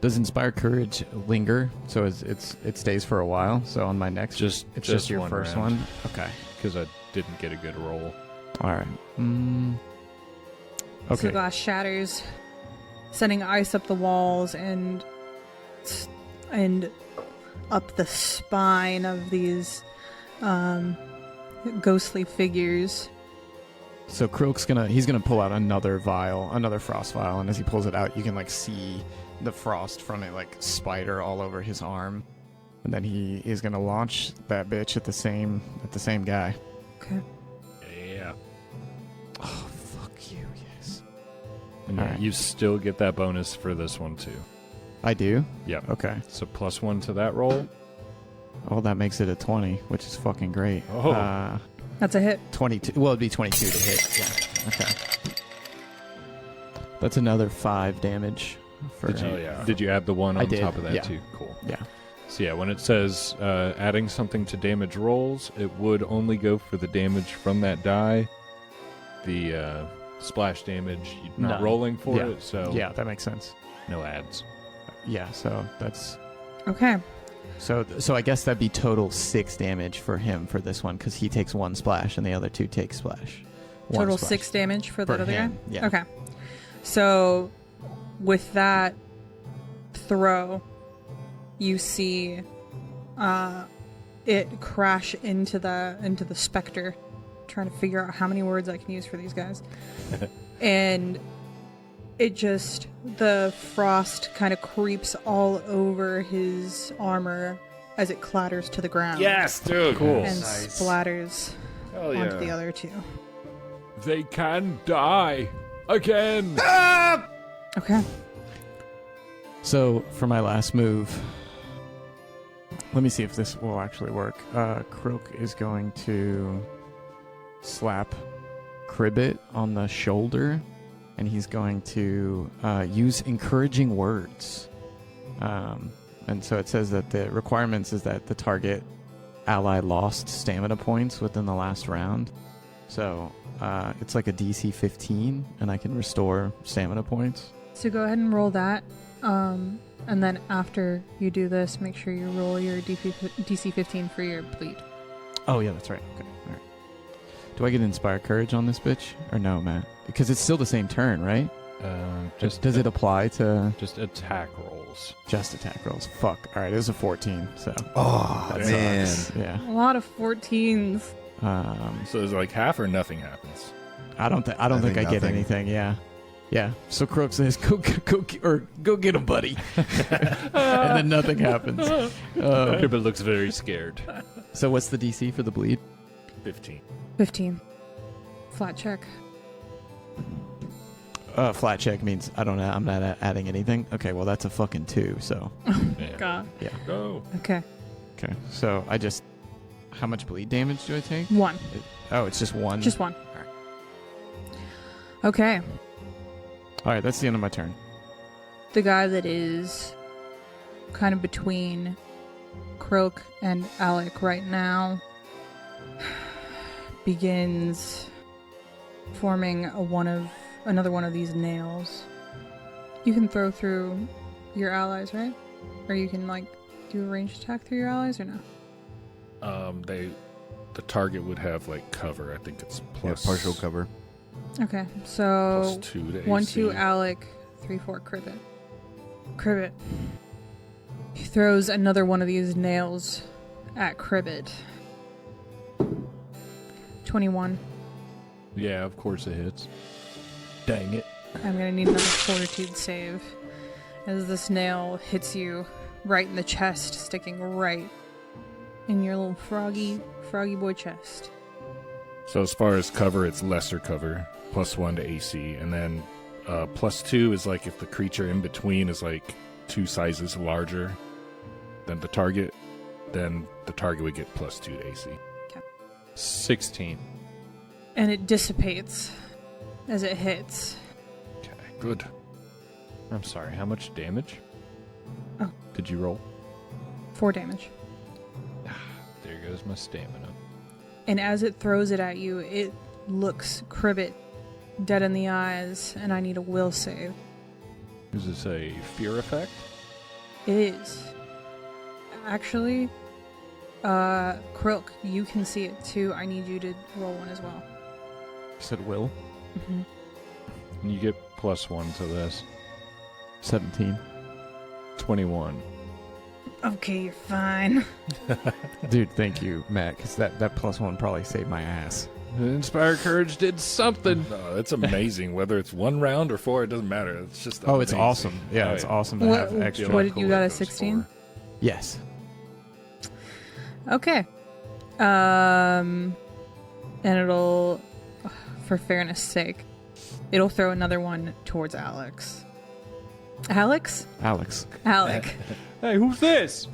Does Inspire Courage linger? So it stays for a while. So on my next, Just it's just your one first round. one. Okay. Because I didn't get a good roll. All right. So Okay. glass shatters, sending ice up the walls and up the spine of these ghostly figures. So Krill's he's gonna pull out another frost vial, and as he pulls it out, you can like see the frost from it like spider all over his arm, and then he is gonna launch that bitch at the same guy. Okay. Yeah. Oh fuck you, yes. And All right. you still get that bonus for this one, too. I do. Yeah. Okay. So +1 to that roll. Oh, that makes it a 20, which is fucking great. Oh. That's a hit. 22. Well, it'd be 22 to hit. Yeah. Okay. That's another 5 damage. For Did you add the 1 I on did, top of that, yeah. too? Cool. Yeah. So yeah, when it says adding something to damage rolls, it would only go for the damage from that die. The splash damage, you're not None. rolling for Yeah. it, so Yeah, that makes sense. no adds. Yeah, so that's Okay. so I guess that'd be total 6 damage for him for this one because he takes 1 splash and the other 2 take splash. One Total splash. 6 damage for that For other him, guy? yeah. Okay. So with that throw, you see it crash into the specter. Trying to figure out how many words I can use for these guys. And the frost kind of creeps all over his armor as it clatters to the ground. Yes, dude. Cool. And splatters Hell onto yeah. the other 2. They can die again. Okay. So for my last move, let me see if this will actually work. Croak is going to slap Cribbit on the shoulder, and he's going to use encouraging words. And so it says that the requirements is that the target ally lost stamina points within the last round. So it's like a DC 15, and I can restore stamina points. So go ahead and roll that. And then after you do this, make sure you roll your DC 15 for your bleed. Oh, yeah, that's right. Okay, all right. Do I get Inspire Courage on this bitch? Or no, Matt? Because it's still the same turn, right? Does it apply to Just attack rolls? just attack rolls? Fuck. All right, it was a 14, so... Oh, that man. sucks. Yeah. A lot of 14s. So it's like half or nothing happens. I don't think I think get nothing. anything, yeah. Yeah, so Croak says, go get him, buddy. And then nothing happens. Cribbit looks very scared. So what's the DC for the bleed? 15. 15. Flat check. Flat check means I'm not adding anything. Okay, well that's a fucking 2, so... Yeah. God. Go. Okay. Okay, so I just... How much bleed damage do I take? 1. It's just 1? Just 1. Okay. Alright, that's the end of my turn. The guy that is kind of between Croak and Alec right now begins forming another one of these nails. You can throw through your allies, right? Or you can do a ranged attack through your allies, or no? The target would have cover. I think it's plus partial cover. Okay, so plus 2 to 1, 2 AC. Alec, 3, 4 Cribbit. He throws another one of these nails at Cribbit. 21. Yeah, of course it hits. Dang it. I'm gonna need another fortitude save as this nail hits you right in the chest, sticking right in your little froggy boy chest. So as far as cover, it's lesser cover, plus 1 to AC, and then +2 is like if the creature in between is like 2 sizes larger than the target, then the target would get +2 to AC. 16. And it dissipates as it hits. Okay. Good. I'm sorry, how much damage? Oh. Did you roll? 4 damage. There goes my stamina. And as it throws it at you, it looks Cribbit dead in the eyes, and I need a will save. Is this a fear effect? It is. Actually, Krilk, you can see it too. I need you to roll one as well. You said will? Mm-hmm. And you get +1 to this. 17. 21. Okay, you're fine. Dude, thank you, Matt, because that +1 probably saved my ass. Inspire Courage did something. No, it's amazing. Whether it's 1 round or 4, it doesn't matter. It's just Oh, it's amazing. awesome. Yeah, it's awesome to have extra. What did you got, a 16? Yes. Okay. And it'll, for fairness sake, it'll throw another one towards Alex. Alex? Alex. Alec. Hey, who's this?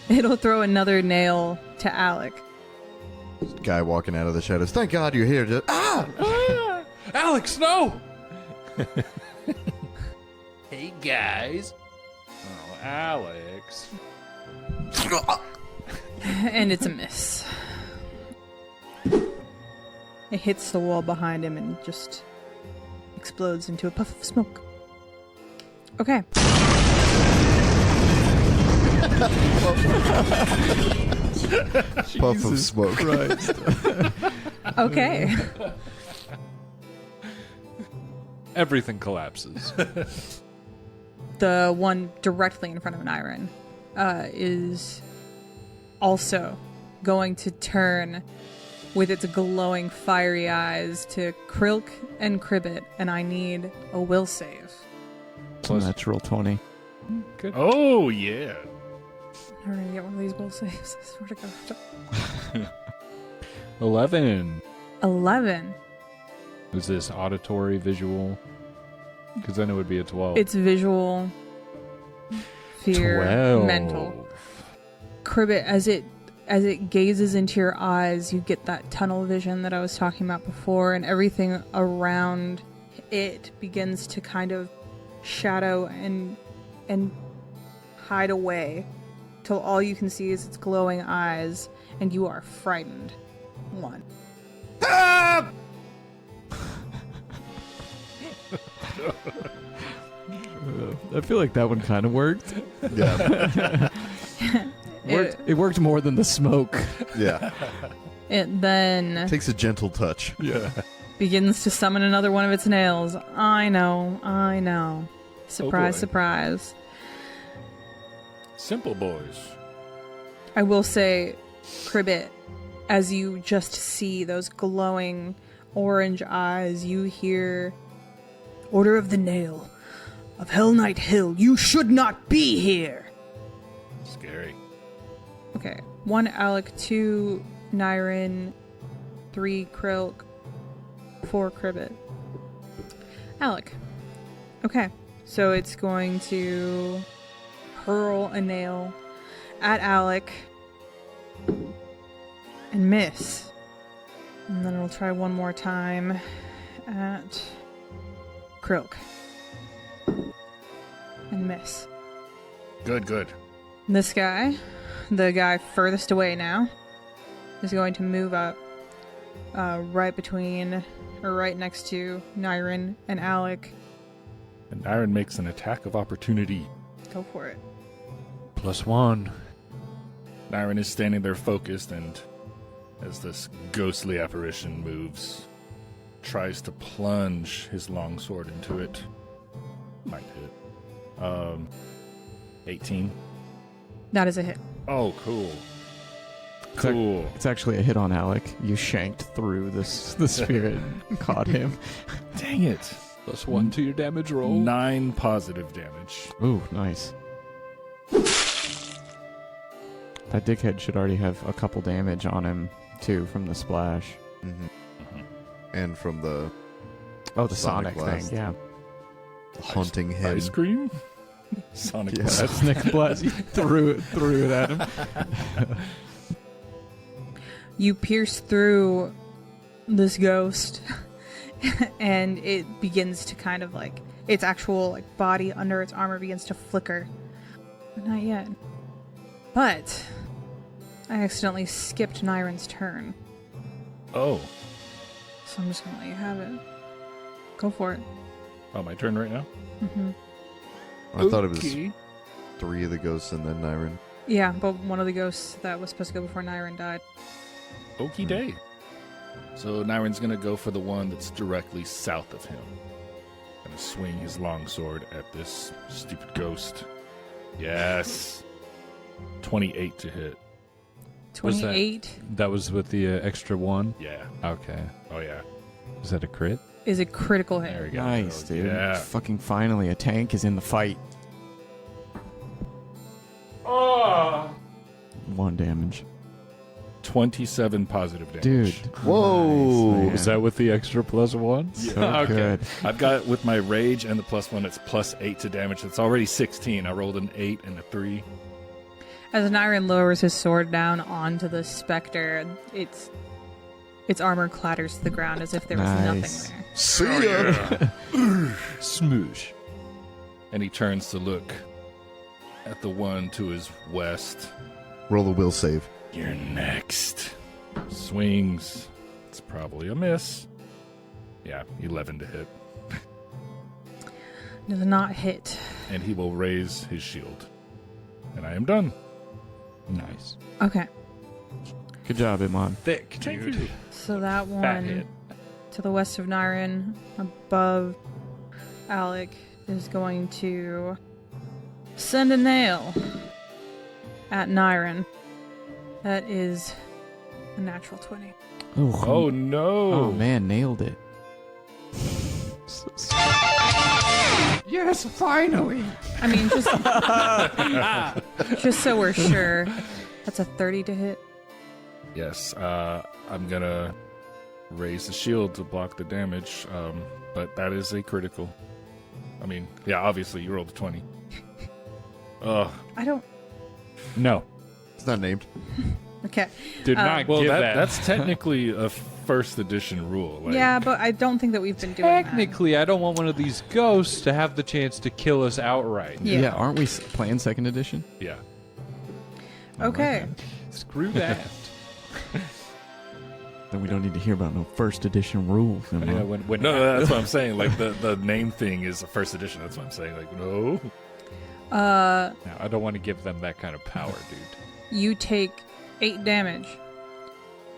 It'll throw another nail to Alec. Guy walking out of the shadows. Thank God you're here. Alex, no! Hey, guys. Oh, Alex. And it's a miss. It hits the wall behind him and just explodes into a puff of smoke. Okay. Puff of smoke. Okay. Everything collapses. The one directly in front of Nyrin is also going to turn with its glowing fiery eyes to Krilk and Cribbit, and I need a will save. Natural 20. Good. Oh, yeah. I'm gonna get one of these will saves. I swear to God. 11. 11. Is this auditory, visual? Because then it would be a 12. It's visual, fear, 12. mental. Cribbit, as it gazes into your eyes, you get that tunnel vision that I was talking about before, and everything around it begins to kind of shadow and hide away till all you can see is its glowing eyes, and you are frightened. 1. I feel like that one kind of worked. Yeah. It worked more than the smoke. Yeah. It then Takes a gentle touch. Yeah. begins to summon another one of its nails. I know. Surprise, boy. surprise. Simple boys. I will say, Cribbit, as you just see those glowing orange eyes, you hear, "Order of the Nail of Hellnight Hill, you should not be here!" Scary. Okay. 1 Alec, 2 Nyrin, 3 Krilk, 4 Cribbit. Alec. Okay. So it's going to hurl a nail at Alec and miss. And then it'll try one more time at Krilk and miss. Good. This guy, the guy furthest away now, is going to move up right next to Nyrin and Alec. And Iron makes an attack of opportunity. Go for it. +1. Nyrin is standing there focused, and as this ghostly apparition moves, tries to plunge his long sword into it. Might hit. 18. That is a hit. Oh, cool. Cool. It's actually a hit on Alec. You shanked through the spirit and caught him. Dang it. +1 to your damage roll. 9 positive damage. Ooh, nice. That dickhead should already have a couple damage on him, too, from the splash. Mm-hmm. And from the Oh, the Sonic Sonic Blast. thing. Yeah. Haunting him. Ice cream? Sonic Yeah. Blast. Sonic Blast. He threw it at him. You pierce through this ghost, and it begins to kind of like its actual like body under its armor begins to flicker. But not yet. But I accidentally skipped Nyron's turn, Oh. so I'm just gonna let you have it. Go for it. Oh, my turn right now? Hmm. I thought it was Okay. 3 of the ghosts and then Nyron. Yeah, but one of the ghosts that was supposed to go before Nyron died. Okie day. So Nyron's gonna go for the one that's directly south of him. Gonna swing his longsword at this stupid ghost. Yes. 28 to hit. Was that- 28 That was with the extra one? Yeah. Okay. Oh yeah. Is that a crit? is a critical hit. There we go. Nice, Oh, dude. Yeah. Fucking finally, a tank is in the fight. 1 damage. 27 positive damage. Dude. Whoa. Nice, man. Is that with the extra +1? So Okay. good. I've got with my rage and the +1, it's +8 to damage. That's already 16. I rolled an 8 and a 3. As Nyron lowers his sword down onto the specter, its armor clatters to the ground as if there was Nice. nothing there. See ya. Smoosh. And he turns to look at the one to his west. Roll a will save. You're next. Swings. It's probably a miss. Yeah, 11 to hit. Does not hit. And he will raise his shield. And I am done. Nice. Okay, Good job, Iman. Thick, dude. so that Fat one hit. to the west of Nyron, above Alec, is going to send a nail at Nyron. That is a natural 20. Oh no. Oh, man, nailed it. Yes, finally. I mean, just so we're sure, that's a 30 to hit. Yes, I'm gonna raise the shield to block the damage, but that is a critical. I mean, yeah, obviously you rolled a 20. Ugh. I don't. No. It's not named. Okay. Did not Well, give that. that's technically a first edition rule. Like, Yeah, but I don't think that we've been doing that. Technically, I don't want one of these ghosts to have the chance to kill us outright. Yeah. Aren't we playing 2nd edition? Yeah. Okay. Screw that. Then we don't need to hear about no 1st edition rules. Iman. Yeah, when no, that's what I'm saying. Like the name thing is a first edition. That's what I'm saying. Like no. No, I don't want to give them that kind of power, dude. You take 8 damage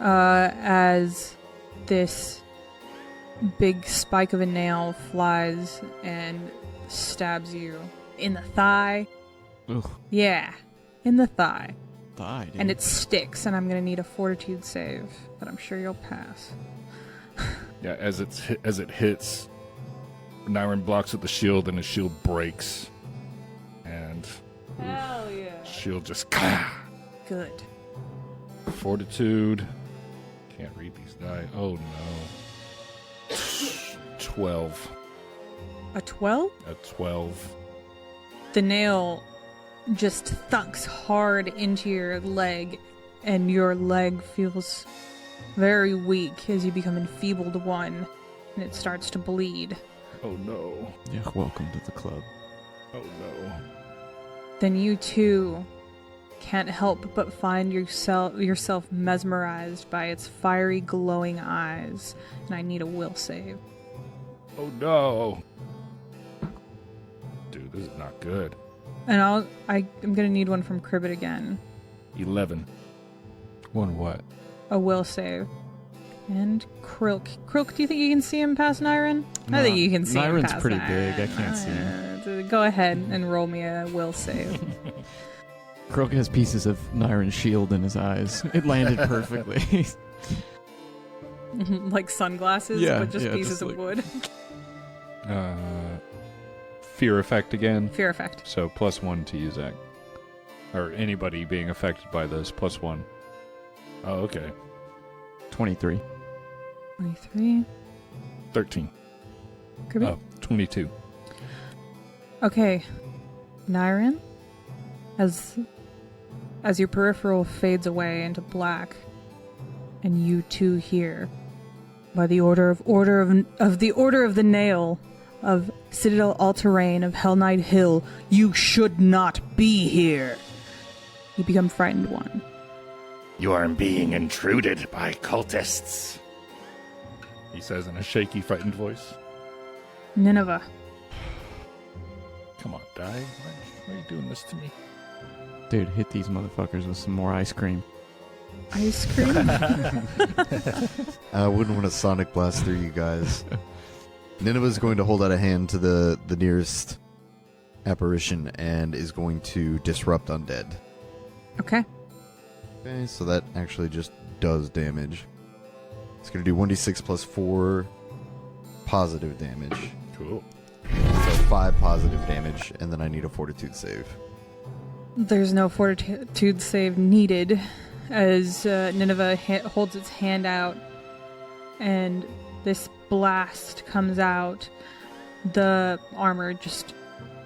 as this big spike of a nail flies and stabs you in the thigh. Ugh. Yeah, in the thigh. Die, dude. And it sticks, and I'm going to need a fortitude save, but I'm sure you'll pass. Yeah, as it hits, Nyron blocks with the shield, and his shield breaks, and Hell yeah. shield just Good. fortitude. Can't read these die. Oh no. 12. A 12? A 12. The nail just thunks hard into your leg, and your leg feels very weak as you become enfeebled 1, and it starts to bleed. Oh no. Yeah, welcome to the club. Oh no. Then you too can't help but find yourself mesmerized by its fiery glowing eyes, and I need a will save. Oh no. Dude, this is not good. And I'm gonna need one from Crypt again. 11. One what? A will save. And Krilk. Krilk, do you think you can see him past Nyron? I think you can see him Nyron's past pretty Nyron. big. I can't see him. Go ahead and roll me a will save. Croak has pieces of Nyron's shield in his eyes. It landed perfectly. Like sunglasses, Yeah, but just yeah, pieces just of like- wood. Fear effect again. Fear effect. So +1 to Uzak. Or anybody being affected by this, +1. Oh, okay. 23. 23. 13. Kirby? 22. Okay. Nyrin, as your peripheral fades away into black, and you two hear, by the order of the Nail of Citadel All-Terrain of Hellnight Hill, you should not be here. You become frightened one. You are being intruded by cultists, He says in a shaky, frightened voice. Nineveh. Come on, die. Why are you doing this to me? Dude, hit these motherfuckers with some more ice cream. Ice cream? I wouldn't want to sonic blast through you guys. Nineveh's going to hold out a hand to the nearest apparition and is going to disrupt undead. Okay. Okay, so that actually just does damage. It's going to do 1d6 plus 4 positive damage. Cool. So 5 positive damage, and then I need a fortitude save. There's no fortitude save needed, as Nineveh holds its hand out, and this blast comes out. The armor just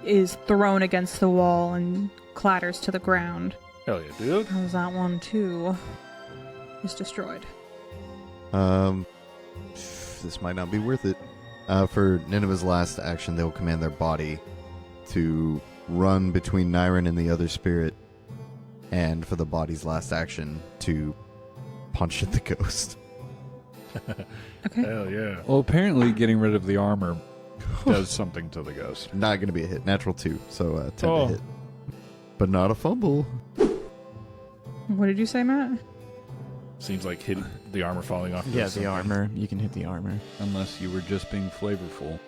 is thrown against the wall and clatters to the ground. Hell yeah, dude. How's that one, too? Is destroyed. This might not be worth it. For Nineveh's last action, they'll command their body to run between Nyrin and the other spirit, and for the body's last action to punch at the ghost. Okay. Hell yeah. Well, apparently getting rid of the armor does something to the ghost. Not going to be a hit. Natural 2, so 10 to Oh. hit. But not a fumble. What did you say, Matt? Seems like hitting the armor falling off. Yeah, is the armor. You can hit the armor. Unless you were just being flavorful.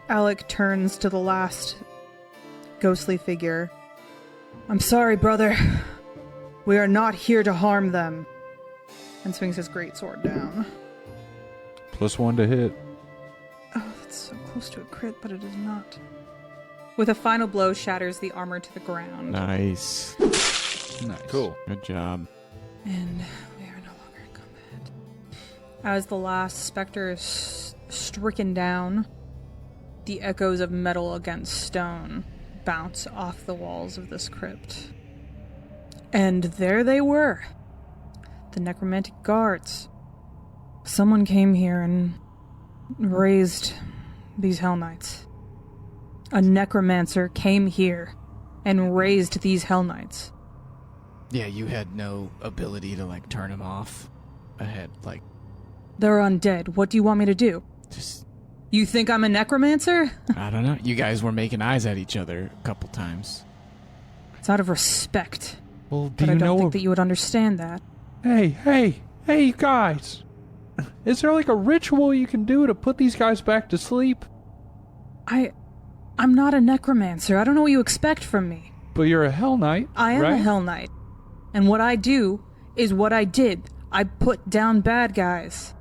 Alec turns to the last ghostly figure. I'm sorry, brother. We are not here to harm them. And swings his greatsword down. +1 to hit. Oh, that's so close to a crit, but it is not. With a final blow, shatters the armor to the ground. Nice. Nice. Cool. Good job. And we are no longer in combat. As the last specter is stricken down, the echoes of metal against stone bounce off the walls of this crypt. And there they were. The necromantic guards. Someone came here and raised these Hellnights. A necromancer came here and raised these Hellnights. Yeah, you had no ability to, turn them off. They're undead. What do you want me to do? Just, You think I'm a necromancer? I don't know. You guys were making eyes at each other a couple times. It's out of respect. Well, do But I you don't know... think that you would understand that. Hey, you guys. Is there a ritual you can do to put these guys back to sleep? I'm not a necromancer. I don't know what you expect from me. But you're a Hell Knight, I am right? a Hell Knight. And what I do is what I did. I put down bad guys.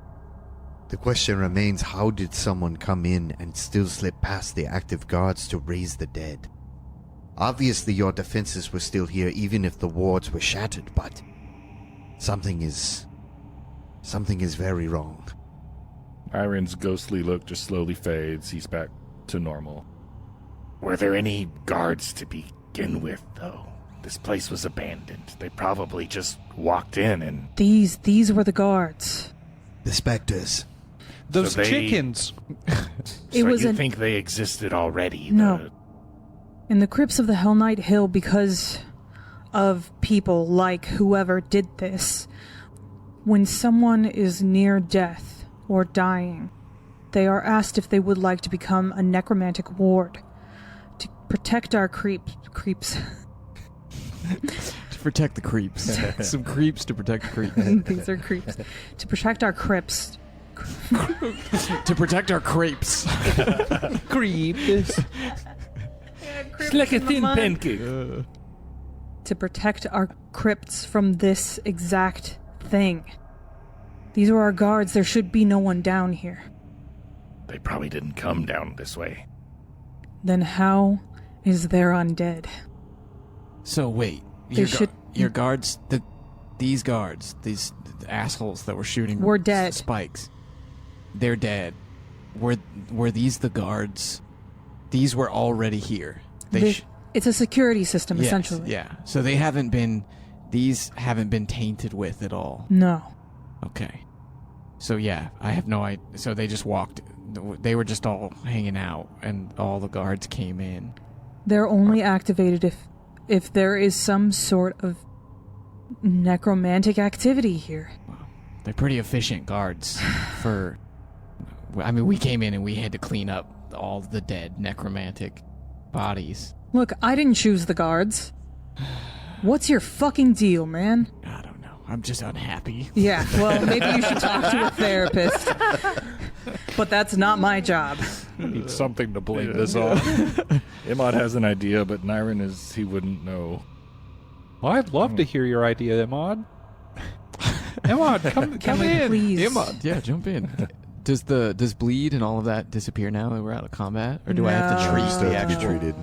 The question remains, how did someone come in and still slip past the active guards to raise the dead? Obviously your defenses were still here even if the wards were shattered, but something is very wrong. Iron's ghostly look just slowly fades. He's back to normal. Were there any guards to begin with, though? This place was abandoned. They probably just walked in and... These were the guards. The specters. Those So they- chickens. It was you think they existed already? No. In the crypts of the Hellnight Hill, because of people like whoever did this, when someone is near death or dying, they are asked if they would like to become a necromantic ward to protect our creeps. To protect the creeps. Some creeps to protect the creeps. These are creeps. To protect our crypts. To protect our crepes. Creep. It's like a thin pancake. To protect our crypts from this exact thing. These are our guards. There should be no one down here. They probably didn't come down this way. Then how is there undead? So wait, They your guards, these guards, these assholes that were shooting Were dead. spikes, they're dead. were these the guards? These were already here. It's a security system, Yes, essentially. Yeah. So these haven't been tainted with at all. No. Okay. So yeah, I have no idea. So they just walked. They were just all hanging out, and all the guards came in. They're only activated if there is some sort of necromantic activity here. They're pretty efficient guards. We came in and we had to clean up all the dead necromantic bodies. Look, I didn't choose the guards. What's your fucking deal, man? I don't know. I'm just unhappy. Yeah, well, maybe you should talk to a therapist. But that's not my job. I need something to blame this on. Imad has an idea, but Nyrin he wouldn't know. Well, I'd love to hear your idea, Imad. Imad, come Can we in. please? Imad, yeah, jump in. Does bleed and all of that disappear now that we're out of combat? Or do I have to No. treat Still the have to be actual... treated.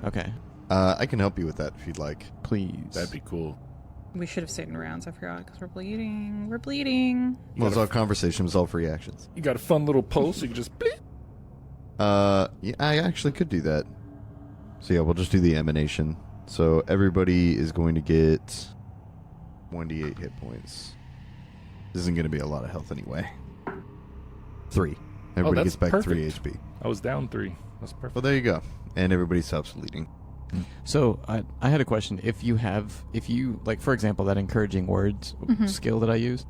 Okay. I can help you with that if you'd like. Please. That'd be cool. We should have stayed in rounds, I forgot, because we're bleeding. We're bleeding. Well, it's all conversation. It's all free actions. You got a fun little pulse. You can just bleep. Yeah, I actually could do that. So yeah, we'll just do the emanation. So everybody is going to get 1d8 hit points. This isn't going to be a lot of health anyway. 3. Everybody that's gets back 3 perfect. HP. I was down 3. That's perfect. Well, there you go. And everybody stops bleeding. So I had a question. If you like, for example, that encouraging words skill that I use,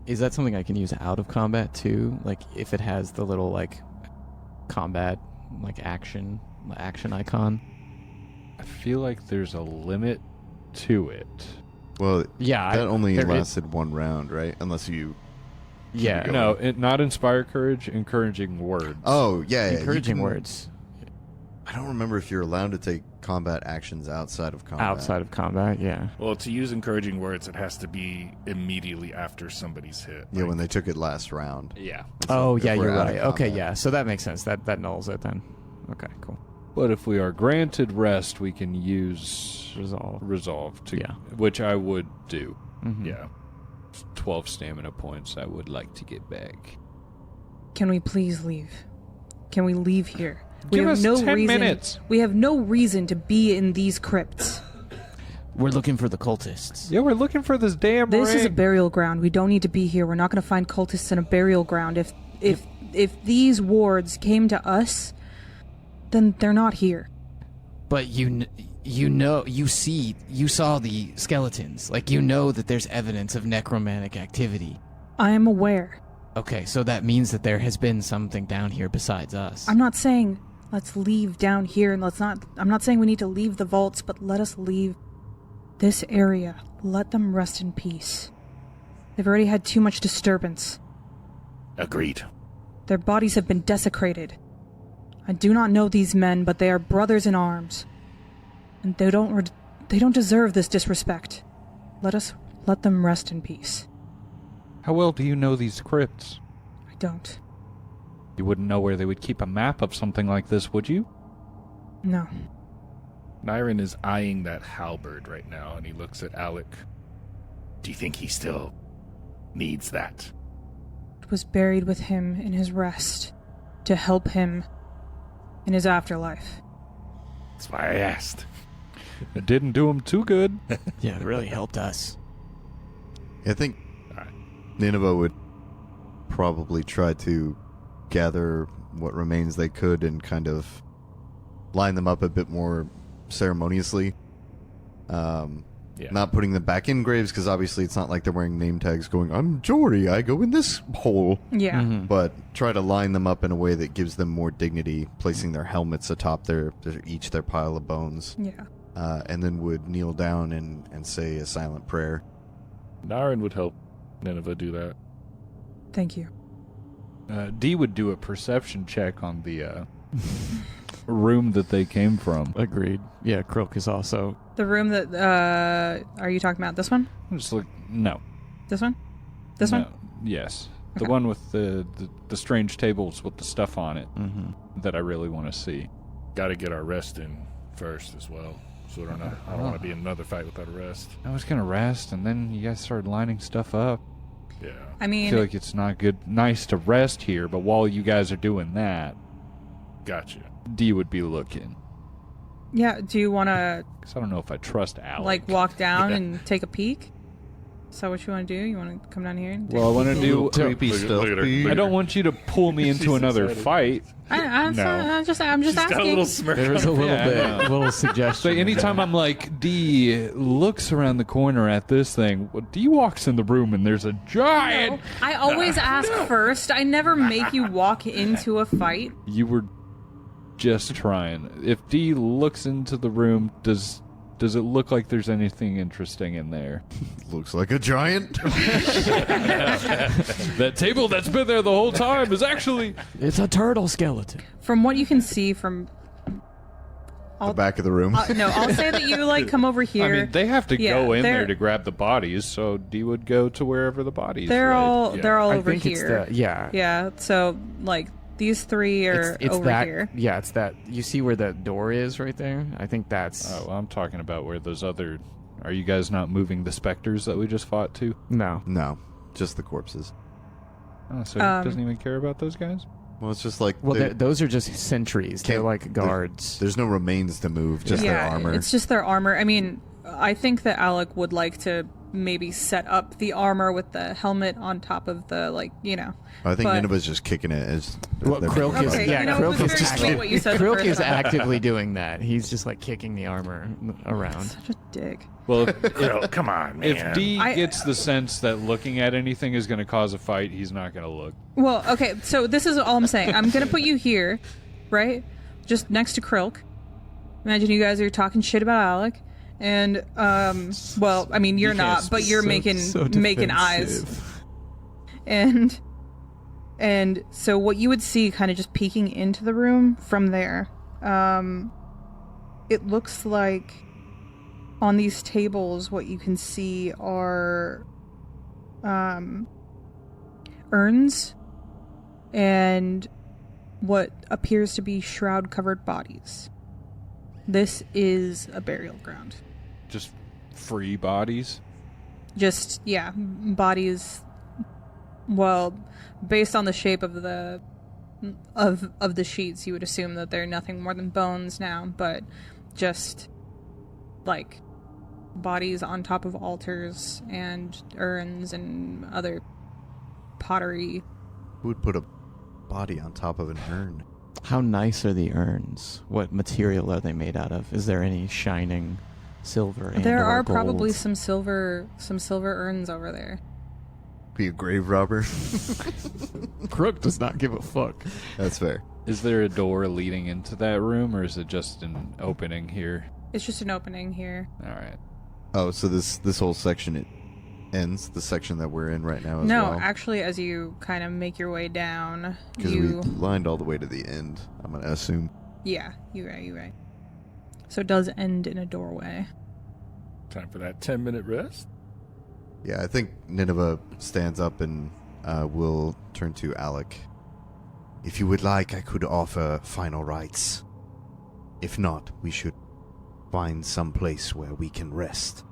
is that something I can use out of combat too? Like if it has the little like combat like action icon? I feel like there's a limit to it. Well, Yeah, that only there is- lasted 1 round, right? Unless you... Yeah. Go No, not inspire courage, encouraging words. Oh, yeah. you Encouraging can- words I don't remember if you're allowed to take combat actions outside of combat. outside of combat. Yeah. Well, to use encouraging words, it has to be immediately after somebody's hit. Yeah, when they took it last round. Yeah. Oh if yeah, we're you're out of right. Okay, combat. yeah. So that makes sense. That nulls it then. Okay, cool. But if we are granted rest, we can use Resolve. to, Yeah. which I would do. Mhm. Yeah. 12 stamina points I would like to get back. Can we please leave? Can we leave here? We Give have us no 10 reason, minutes. We have no reason to be in these crypts. We're looking for the cultists. Yeah, we're looking for this damn This is a ring. burial ground. We don't need to be here. We're not going to find cultists in a burial ground. If these wards came to us, then they're not here. But you saw the skeletons. Like you know that there's evidence of necromantic activity. I am aware. Okay, so that means that there has been something down here besides us. I'm not saying let's leave down here and I'm not saying we need to leave the vaults, but let us leave this area. Let them rest in peace. They've already had too much disturbance. Agreed. Their bodies have been desecrated. I do not know these men, but they are brothers in arms. And they don't deserve this disrespect. Let them rest in peace. How well do you know these crypts? I don't. You wouldn't know where they would keep a map of something like this, would you? No. Nyrin is eyeing that halberd right now, and he looks at Alec. Do you think he still needs that? It was buried with him in his rest to help him in his afterlife. That's why I asked. It didn't do him too good. Yeah, it really helped us. I think Nineveh would probably try to gather what remains they could and kind of line them up a bit more ceremoniously. Yeah. Not putting them back in graves, because obviously it's not like they're wearing name tags going, I'm Jory, I go in this hole. Yeah. Mhm. But try to line them up in a way that gives them more dignity, placing their helmets atop their pile of bones. Yeah. And then would kneel down and say a silent prayer. Nyrin would help Nineveh do that. Thank you. Dee would do a perception check on the room that they came from. Agreed. Yeah, Croak is also... The room that, are you talking about this one? Just look. No. This one? This No. one? Yes. The Okay. one with the strange tables with the stuff on it Mm-hmm. that I really want to see. Got to get our rest in first as well. So I don't want to be in another fight without a rest. I was going to rest, and then you guys started lining stuff up. Yeah. I I mean, feel like it's not nice to rest here, but while you guys are doing that, Gotcha. D would be looking. yeah. Do you want to 'Cause I don't know if I trust Alec. like walk down and take a peek? Is that what you want to do? You want to come down here? And take Well, I a want peek? to do. Creepy Look at stuff. her. I don't want you to pull me into She's another excited. fight. I'm just She's got a asking. little smirk. There was a on her little Yeah, bit, I know. little suggestion. So anytime I'm like, D looks around the corner at this thing, well, D walks in the room and there's a giant. I always ask first. I never make you walk into a fight. You were just trying. If D looks into the room, does it look like there's anything interesting in there? Looks like a giant. That table that's been there the whole time is actually. It's a turtle skeleton. From what you can see from The back of the room. no, I'll say that you like come over here. I mean, they have to Yeah, go in there they're- to grab the bodies, so D would go to wherever the bodies. they're laid. all Yeah. they're all I over think here. it's the yeah. Yeah, so like these three are It's over that. here. Yeah, it's that. You see where the door is right there? I think that's Oh, I'm talking about where those other. Are you guys not moving the specters that we just fought to? no. No, just the corpses. Oh, so he doesn't even care about those guys? Well, it's just like Well, there- those are just sentries. They're Can't- like guards. there's no remains to move, just their Yeah, armor. it's just their armor. I mean, I think that Alec would like to maybe set up the armor with the helmet on top of the I think but- Nineveh's just kicking it as. Well, they're Krilk making is Okay, fun. yeah. you know, it Krilk was is very sweet active. what you said the Krilk first is time. actively doing that. He's just like kicking the armor around. Such a dick. Well, Oh, come on, man. if D I- gets the sense that looking at anything is going to cause a fight, he's not going to look. Well, okay, so this is all I'm saying. I'm gonna put you here, right? Just next to Krilk. Imagine you guys are talking shit about Alec. And well, I mean you're not, but you're making eyes. And so what you would see kind of just peeking into the room from there, it looks like on these tables what you can see are urns and what appears to be shroud covered bodies. This is a burial ground. Just free bodies. Just bodies. Well, based on the shape of the sheets, you would assume that they're nothing more than bones now, but just like bodies on top of altars and urns and other pottery. Who would put a body on top of an urn? How nice are the urns? What material are they made out of? Is there any shining silver? There and/or are gold? probably some silver urns over there. Be a grave robber. Crook does not give a fuck. That's fair. Is there a door leading into that room, or is it just an opening here? It's just an opening here. All right. Oh, so this whole section it ends the section that we're in right now as No, well. actually, as you kind of make your way down, Because we lined all the way to the end. I'm gonna assume. Yeah, you're right. So it does end in a doorway. Time for that 10-minute rest. Yeah, I think Nineveh stands up and will turn to Alec. If you would like, I could offer final rites. If not, we should find some place where we can rest.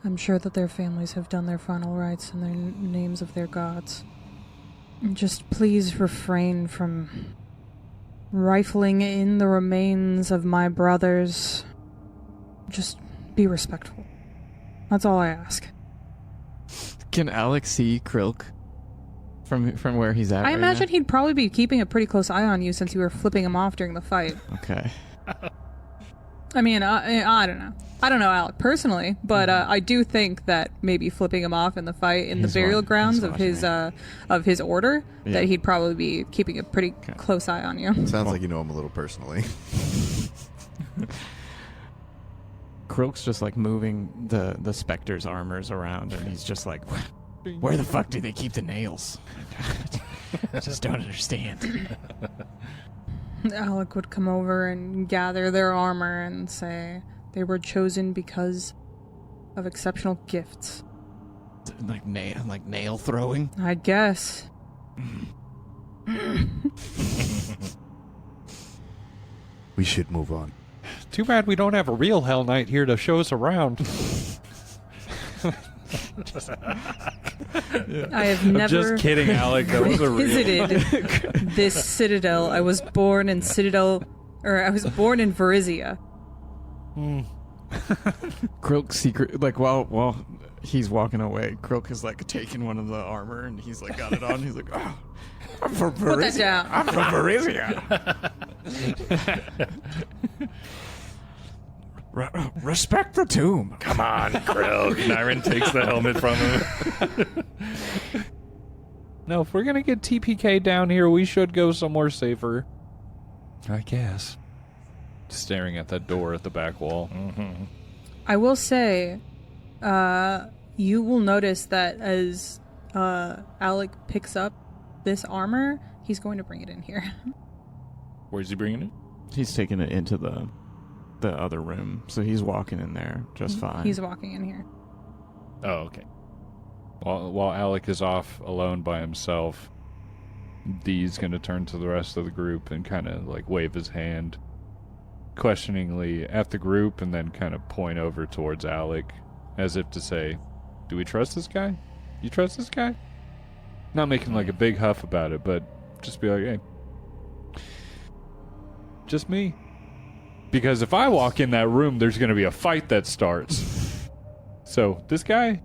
I'm sure that their families have done their final rites in their names of their gods. Just please refrain from rifling in the remains of my brothers. Just be respectful. That's all I ask. Can Alex see Krilk from where he's at? I right imagine he'd probably be keeping a pretty close eye on you since you were flipping him off during the fight. now? Okay. I mean, I don't know. I don't know Alec personally, but I do think that maybe flipping him off in the fight in the He's burial grounds he's of his order, Yeah. that he'd probably be keeping a pretty close eye on you. Sounds like you know him a little personally. Krilk's just like moving the Spectre's armors around, and he's just like, where the fuck do they keep the nails? I just don't understand. Alec would come over and gather their armor and say they were chosen because of exceptional gifts. Like nail throwing. I guess. We should move on. Too bad we don't have a real Hellnight here to show us around. I have never Just kidding, Alec. That was a real. visited this citadel. I was born in Varizia. Krilk's secret, like while he's walking away, Krilk is like taking one of the armor and he's like got it on. He's like, oh, I'm from Varizia. Put that down. I'm from Varizia. Respect the tomb. Come on, Krill. Nyren takes the helmet from him. No, if we're gonna get TPK down here, we should go somewhere safer. I guess. Staring at that door at the back wall. Mm-hmm. I will say, you will notice that as Alec picks up this armor, he's going to bring it in here. Where's he bringing it? He's taking it into the other room, so he's walking in there just fine. He's walking in here. Oh, okay. While Alec is off alone by himself, Dee's gonna turn to the rest of the group and kind of like wave his hand questioningly at the group and then kind of point over towards Alec as if to say, do we trust this guy? You trust this guy? Not making like a big huff about it, but just be like, hey, just me. Because if I walk in that room, there's going to be a fight that starts. So, this guy...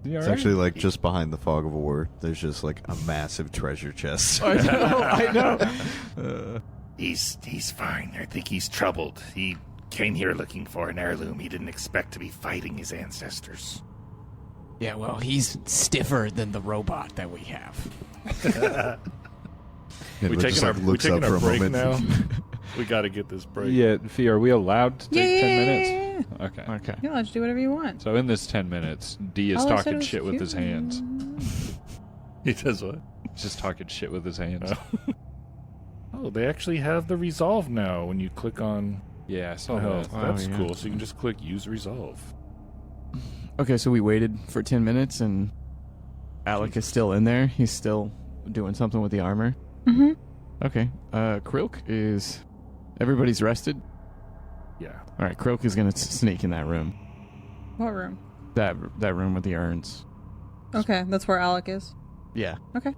It's actually like just behind the fog of war. There's just like a massive treasure chest. I know. He's fine. I think he's troubled. He came here looking for an heirloom. He didn't expect to be fighting his ancestors. Yeah, well, he's stiffer than the robot that we have. We taking our break now? We got to get this break. Yeah, Fee, are we allowed to take 10 minutes? Yeah. Okay. Okay. You'll have to do whatever you want. So in this 10 minutes, D is All I said talking was shit with his cute. hands. He does what? He's just talking shit with his hands. Oh, they actually have the resolve now when you click on... Yeah, I saw Oh, that. that's yeah. cool. So you can just click use resolve. Okay, so we waited for 10 minutes and Alec is still in there. He's still doing something with the armor. Mm-hmm. Okay. Krilk is... Everybody's rested? Yeah. All right, Krilk is going to sneak in that room. What room? That room with the urns. Okay, that's where Alec is. Yeah. Okay.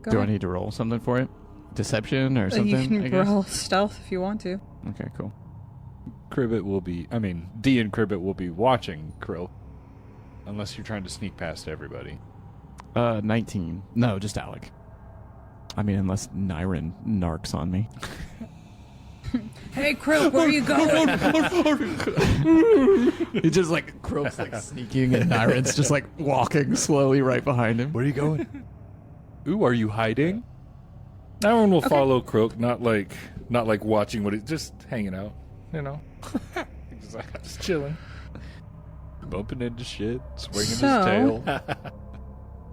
Go Do I ahead. need to roll something for it? Deception or something? You I can guess? roll stealth if you want to. Okay, cool. Cribbit will be... I mean, D and Cribbit will be watching Krill. Unless you're trying to sneak past everybody. 19. No, just Alec. I mean, unless Nyren narcs on me. Hey, Krill, where are you going? It's just like Krilk's like sneaking and Nyren's just like walking slowly right behind him. Where are you going? Ooh, are you hiding? That one will follow Croak, not like watching what he's just hanging out, you know. Exactly. Just chilling. Bumping into shit, swinging his So- tail.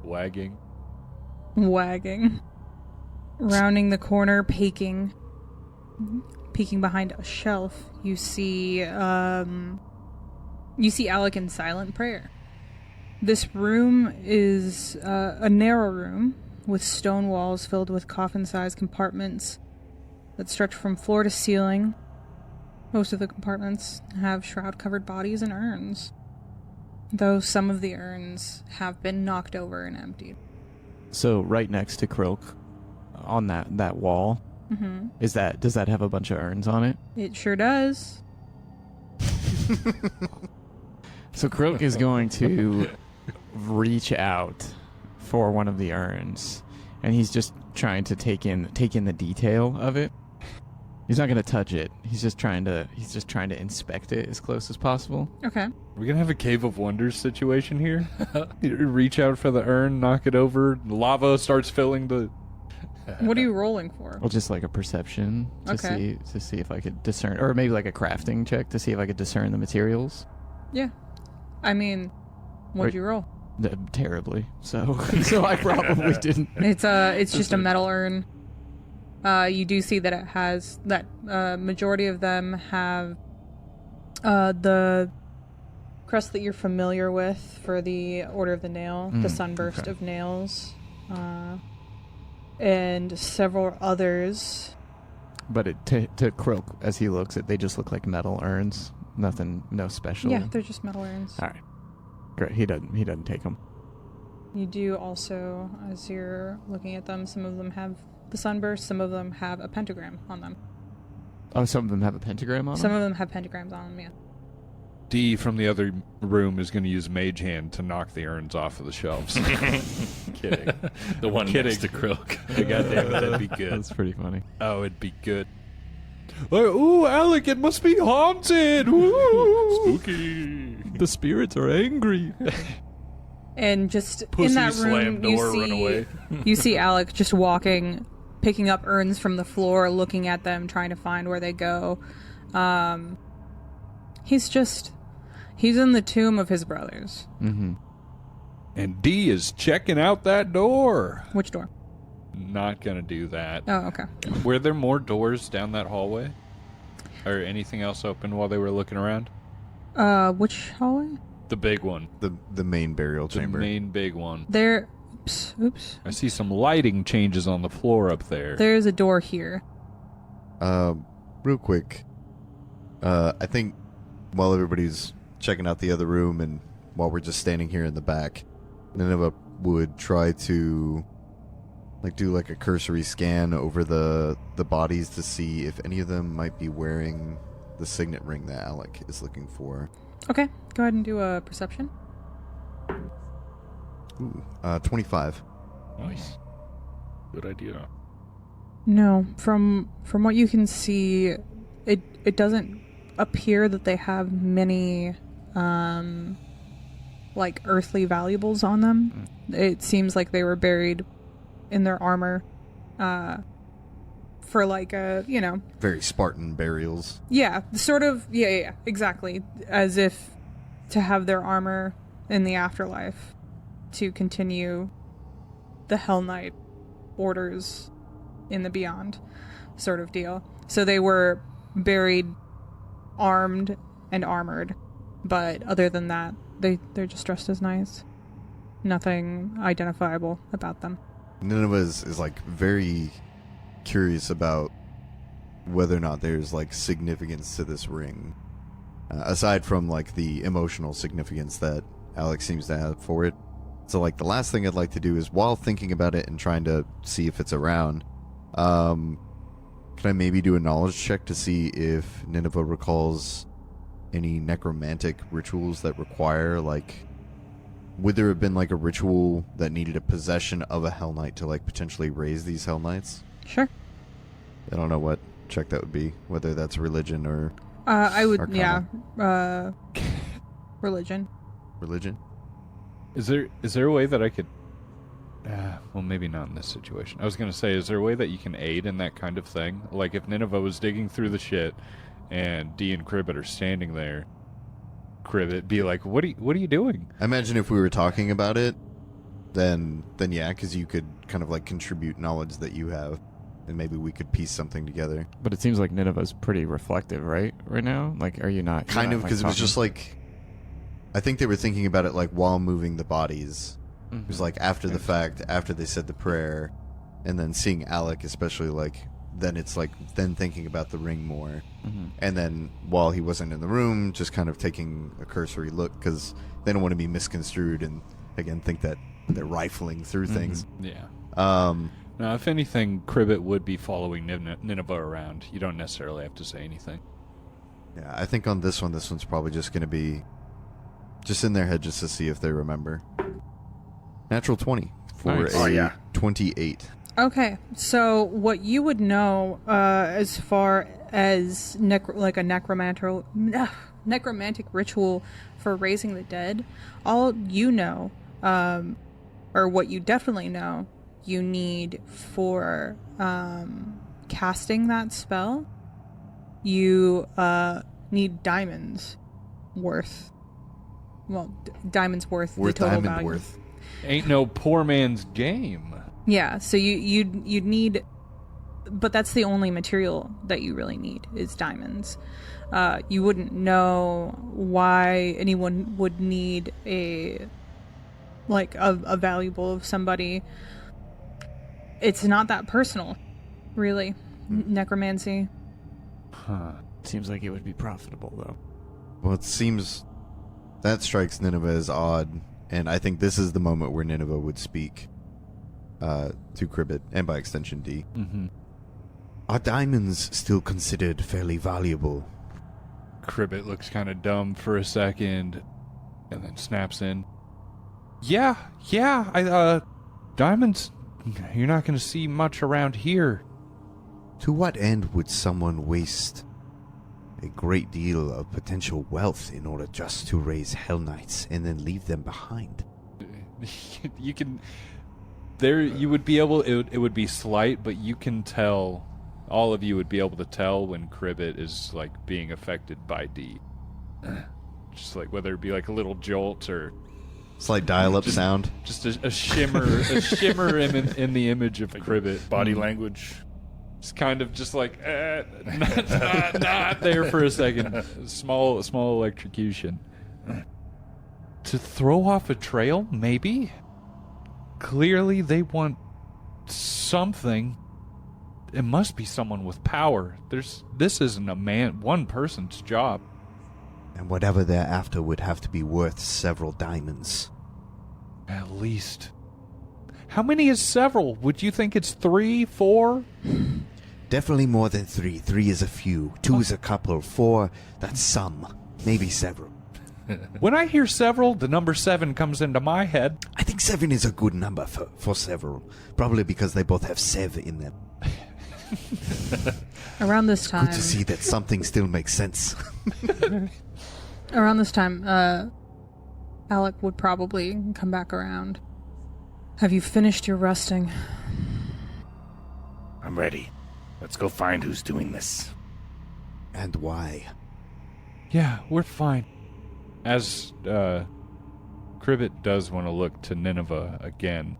Wagging. Wagging. Rounding the corner, peeking behind a shelf, you see Alec in silent prayer. This room is a narrow room with stone walls filled with coffin-sized compartments that stretch from floor to ceiling. Most of the compartments have shroud-covered bodies and urns, though some of the urns have been knocked over and emptied. So right next to Krilk, on that wall, Mm-hmm. does that have a bunch of urns on it? It sure does. So Krilk is going to reach out for one of the urns, and he's just trying to take in the detail of it. He's not going to touch it. He's just trying to inspect it as close as possible. Okay. We're gonna have a Cave of Wonders situation here. You reach out for the urn, knock it over, lava starts filling the... What are you rolling for? Well, just like a perception to Okay. see if I could discern, or maybe like a crafting check to see if I could discern the materials. Yeah. I mean, what'd you roll? Terribly. So I probably didn't. It's just a metal urn. You do see that it has that majority of them have the crest that you're familiar with for the Order of the Nail, the Sunburst okay. of Nails, and several others. But to Krilk, as he looks at, they just look like metal urns. Nothing, no special. Yeah, they're just metal urns. All right, great. He doesn't take them. You do also, as you're looking at them, some of them have the sunburst, some of them have a pentagram on them. Oh, some of them have a pentagram on Some them? of them have pentagrams on them, yeah. D from the other room is going to use Mage Hand to knock the urns off of the shelves. Kidding. The one Kidding. next to Krilk. God damn it, that'd be good. That's pretty funny. Oh, it'd be good. Ooh, Alec, it must be haunted. Ooh. Spooky. The spirits are angry. And just Pussy in that slam room, door, run away. you see Alec just walking, picking up urns from the floor, looking at them, trying to find where they go. He's in the tomb of his brothers. Mm-hmm. And D is checking out that door. Which door? Not going to do that. Oh, okay. Were there more doors down that hallway? Or anything else open while they were looking around? Which hallway? The big one. The main burial The chamber. main big one. There. Oops. I see some lighting changes on the floor up there. There's a door here. Real quick. I think while everybody's checking out the other room and while we're just standing here in the back, Nineveh would try to do a cursory scan over the bodies to see if any of them might be wearing the signet ring that Alec is looking for. Okay, go ahead and do a perception. Ooh, 25. Nice. Good idea. No, from what you can see, it doesn't appear that they have many earthly valuables on them. It seems like they were buried in their armor for Very Spartan burials. yeah, sort of, yeah, exactly, as if to have their armor in the afterlife to continue the Hellnight orders in the beyond sort of deal. So they were buried armed and armored, but other than that, they're just dressed as nice. Nothing identifiable about them. Nineveh is very curious about whether or not there's significance to this ring, aside from the emotional significance that Alex seems to have for it. So the last thing I'd like to do is, while thinking about it and trying to see if it's around, can I maybe do a knowledge check to see if Nineveh recalls any necromantic rituals that require would there have been a ritual that needed a possession of a Hellnight to potentially raise these Hellnights? Sure. I don't know what check that would be, whether that's religion or I would, Arcana. yeah. Religion. religion. Is there a way that I could... well, maybe not in this situation. I was going to say, is there a way that you can aid in that kind of thing? Like, if Nineveh was digging through the shit, and D and Cribbit are standing there, Cribbit be like, what are you doing? I imagine if we were talking about it, then yeah, because you could kind of contribute knowledge that you have, and maybe we could piece something together. But it seems like Nineveh's pretty reflective, right now? Are you not? Kind of, because it was just I think they were thinking about it while moving the bodies. Mm-hmm. It was after the fact, after they said the prayer, and then seeing Alec, especially then it's then thinking about the ring more. Mm-hmm. And then while he wasn't in the room, just kind of taking a cursory look, because they don't want to be misconstrued and again think that they're rifling through things. Yeah. Um, Now, if anything, Cribbit would be following Nineveh around. You don't necessarily have to say anything. yeah, I think on this one's probably just going to be just in their head just to see if they remember. Natural 20 for Nice. a Oh, yeah. 28. Okay, so what you would know as far as a necromantic ritual for raising the dead, all you know, or what you definitely know, you need for casting that spell, you need diamonds worth. Well, diamonds worth the total diamond value. worth. Ain't no poor man's game. Yeah, so you'd need, but that's the only material that you really need is diamonds. You wouldn't know why anyone would need a valuable of somebody. It's not that personal, really. Necromancy. Huh. Seems like it would be profitable, though. Well, it seems that strikes Nineveh as odd And I think this is the moment where Nineveh would speak to Cribbit, and by extension D. Mm-hmm. Are diamonds still considered fairly valuable? Cribbit looks kind of dumb for a second, and then snaps in. Yeah, diamonds, you're not going to see much around here. To what end would someone waste a great deal of potential wealth in order just to raise Hellnights and then leave them behind? You can... There, you would be able... It would be slight, but you can tell... All of you would be able to tell when Cribbit is, like, being affected by D. Just, like, whether it be, like, a little jolt or... Slight dial-up sound. Just a shimmer, in the image of Cribbit. Body language. It's kind of just like, not there for a second. Small electrocution. To throw off a trail, maybe? Clearly they want something. It must be someone with power. This isn't one person's job. And whatever they're after would have to be worth several diamonds. At least. How many is several? Would you think it's 3, 4? Definitely more than 3. 3 is a few. 2 is a couple. 4, that's some. Maybe several. When I hear several, the number 7 comes into my head. I think 7 is a good number for several. Probably because they both have sev in them. Around this time... Good to see that something still makes sense. Around this time, Alec would probably come back around. Have you finished your resting? I'm ready. Let's go find who's doing this. And why? Yeah, we're fine. As Cribbit does want to look to Nineveh again.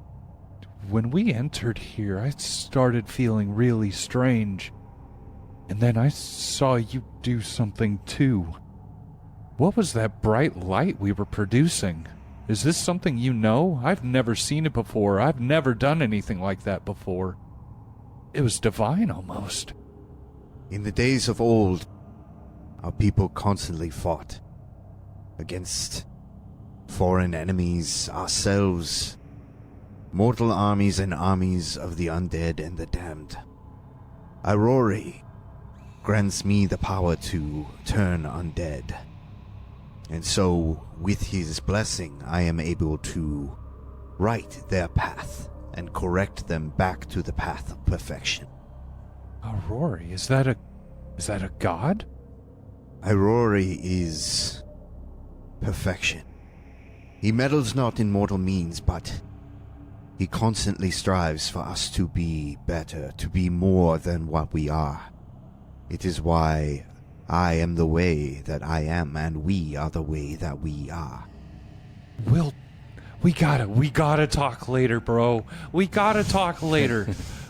When we entered here, I started feeling really strange. And then I saw you do something too. What was that bright light we were producing? Is this something you know? I've never seen it before. I've never done anything like that before. It was divine almost. In the days of old, our people constantly fought against foreign enemies, ourselves, mortal armies and armies of the undead and the damned. Aurori grants me the power to turn undead. And so, with his blessing, I am able to right their path and correct them back to the path of perfection. Aurori, is that a god? Aurori is perfection. He meddles not in mortal means, but he constantly strives for us to be better, to be more than what we are. It is why I am the way that I am, and we are the way that we are. We gotta talk later, bro. We gotta talk later.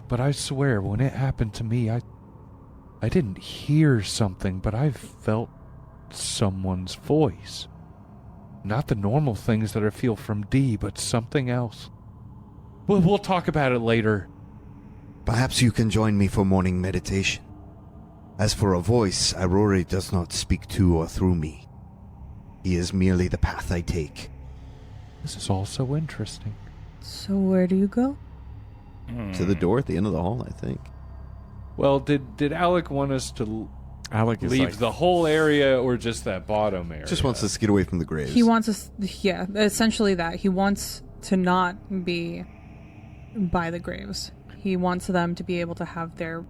But I swear, when it happened to me, I didn't hear something, but I felt someone's voice. Not the normal things that I feel from D, but something else. We'll talk about it later. Perhaps you can join me for morning meditation. As for a voice, Aurori does not speak to or through me. He is merely the path I take. This is all so interesting. So where do you go? To the door at the end of the hall, I think. Well, did Alec want us to Alec is leave like, the whole area or just that bottom area? Just wants us to get away from the graves. He wants us... Yeah, essentially that. He wants to not be by the graves. He wants them to be able to have their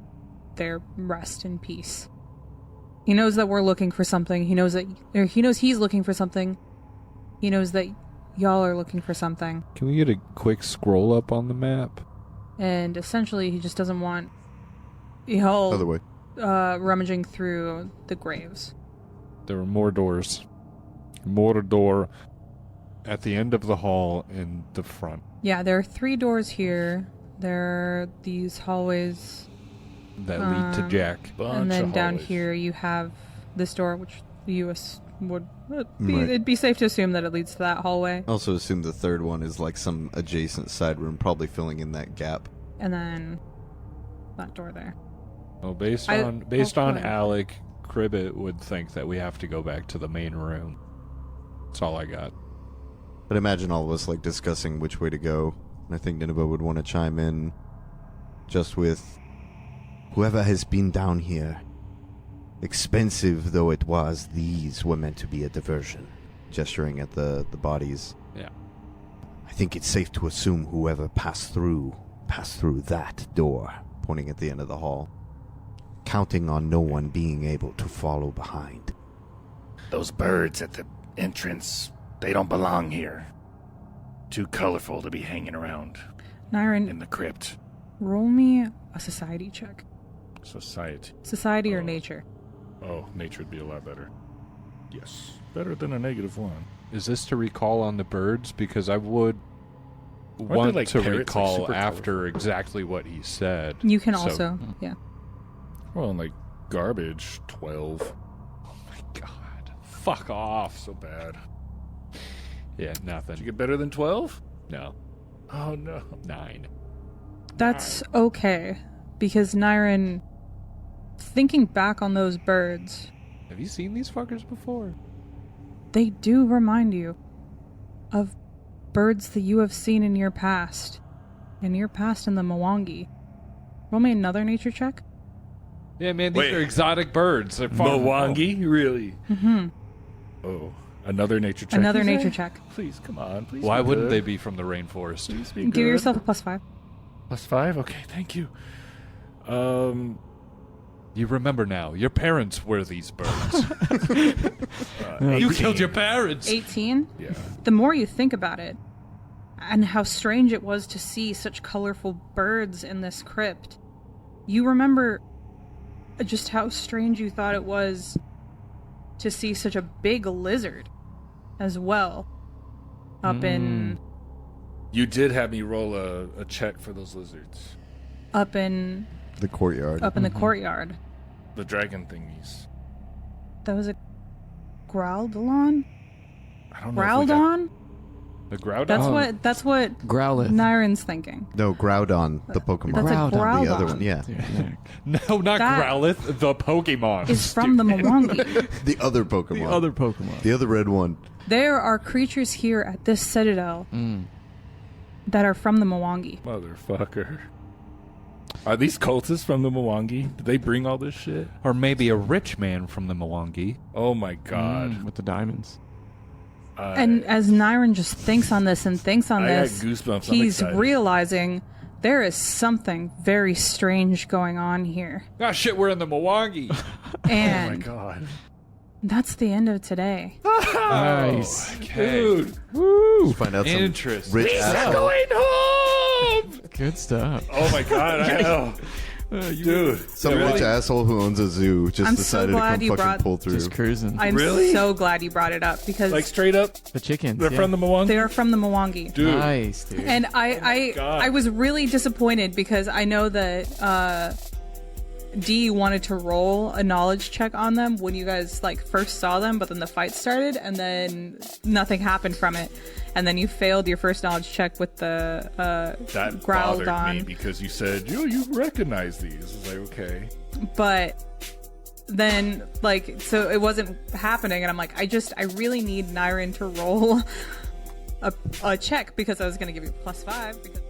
rest in peace. He knows that we're looking for something. He knows he's looking for something. He knows that y'all are looking for something. Can we get a quick scroll up on the map? And essentially, he just doesn't want y'all Other way. rummaging through the graves. There were more doors. More door at the end of the hall in the front. Yeah, there are 3 doors here. There are these hallways. That lead to Jack. And then down here you have this door, which it'd be safe to assume that it leads to that hallway. Also assume the third one is like some adjacent side room, probably filling in that gap. And then that door there. Well, based on what? Alec, Cribbit would think that we have to go back to the main room. That's all I got. But imagine all of us like discussing which way to go. And I think Nineveh would want to chime in just with whoever has been down here. Expensive though it was, these were meant to be a diversion. Gesturing at the bodies. Yeah. I think it's safe to assume whoever passed through that door, pointing at the end of the hall, counting on no one being able to follow behind. Those birds at the entrance, they don't belong here. Too colorful to be hanging around in Nyron, the crypt. roll me a society check. Society. Society or nature? Oh, nature would be a lot better. Yes. Better than a -1. Is this to recall on the birds? Because I would they want like to parrots, like recall super after colorful? exactly what he said. You can So- also, yeah. Well, and like garbage, 12. Oh my god. Fuck off. So bad. Yeah, Did you nothing. get better than 12? No. Oh, no. 9. That's okay, because Nyron, thinking back on those birds, Have you seen these fuckers before? they do remind you of birds that you have seen in your past. In your past in the Mwangi. Roll me another nature check. Yeah, man, these Wait. are exotic birds. They're far from home. Mwangi? Really? Mm-hmm. Oh, another nature check. Another you nature say? check. Please, come on. Please. Why be wouldn't good. they be from the rainforest? Please be Give good. yourself a +5. +5? Okay, thank you. You remember now. Your parents were these birds. You 18. killed your parents. 18? Yeah. The more you think about it, and how strange it was to see such colorful birds in this crypt, you remember just how strange you thought it was to see such a big lizard as well up in You did have me roll a check for those lizards. up in The courtyard. up in the courtyard. The dragon thingies. That was a Growlodon? I don't know. If we got- Growlodon? The Groudon? That's what Growlithe. Nyron's thinking. No, Groudon, the Pokemon. That's a Groudon. The other Groudon. one, yeah. No, not That Growlithe. The Pokemon. Is from the Mwangi. The other Pokemon. The other Pokemon. The other red one. There are creatures here at this citadel that are from the Mwangi. Motherfucker. Are these cultists from the Mwangi? Did they bring all this shit? Or maybe a rich man from the Mwangi. Oh my god. With the diamonds. And as Nyron just thinks on this and thinks on I got this, goosebumps. I'm he's excited. realizing there is something very strange going on here. Ah, shit, we're in the Mwangi. Oh my And god. that's the end of today. Nice. Dude. You find out some Interesting. rich asshole. Going home! Good stuff. Oh my god, I know. Dude. Some rich asshole who owns a zoo just I'm so decided to glad come you fucking brought- pull through. Just cruising. I'm Really? so glad you brought it up because Like straight up, the chickens. they're yeah. from the Mwangi? they are from the Mwangi. Dude. Nice, dude. And I God. was really disappointed because I know that Dee wanted to roll a knowledge check on them when you guys like first saw them, but then the fight started and then nothing happened from it. And then you failed your first knowledge check with the That bothered me Growlodon. because you said, you recognize these. I was like, okay. But then like so it wasn't happening and I'm like, I really need Nyron to roll a check because I was gonna give you +5 because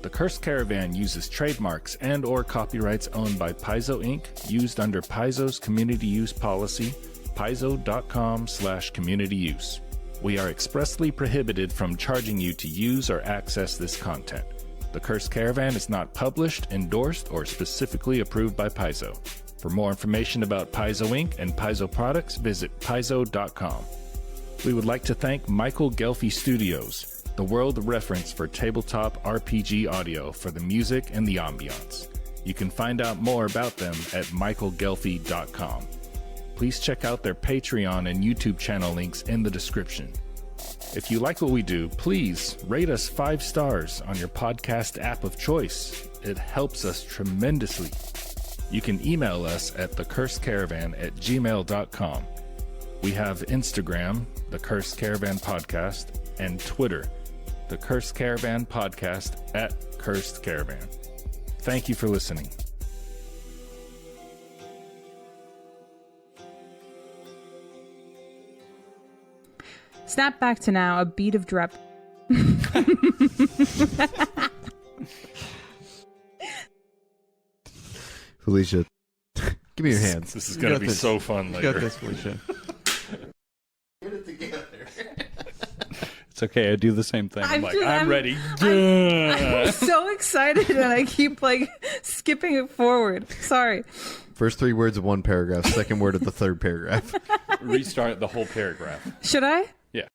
The Cursed Caravan uses trademarks and or copyrights owned by Paizo Inc. used under Paizo's community use policy, paizo.com/community use. We are expressly prohibited from charging you to use or access this content. The Cursed Caravan is not published, endorsed, or specifically approved by Paizo. For more information about Paizo Inc. and Paizo products, visit paizo.com. We would like to thank Michael Gelfi Studios, the world reference for tabletop RPG audio, for the music and the ambiance. You can find out more about them at michaelgelfi.com. Please check out their Patreon and YouTube channel links in the description. If you like what we do, please rate us 5 stars on your podcast app of choice. It helps us tremendously. You can email us at thecursedcaravan@gmail.com. We have Instagram, The Cursed Caravan Podcast, and Twitter, The Cursed Caravan Podcast @Cursed Caravan. Thank you for listening. Snap back to now, a beat of drep. Felicia, give me your hands. This is going to be so fun later. Got this, Felicia. Get it together. It's okay. I do the same thing. I'm ready. I'm so excited and I keep like skipping it forward. Sorry. First 3 words of one paragraph, second word of the third paragraph. Restart the whole paragraph. Should I? Yeah.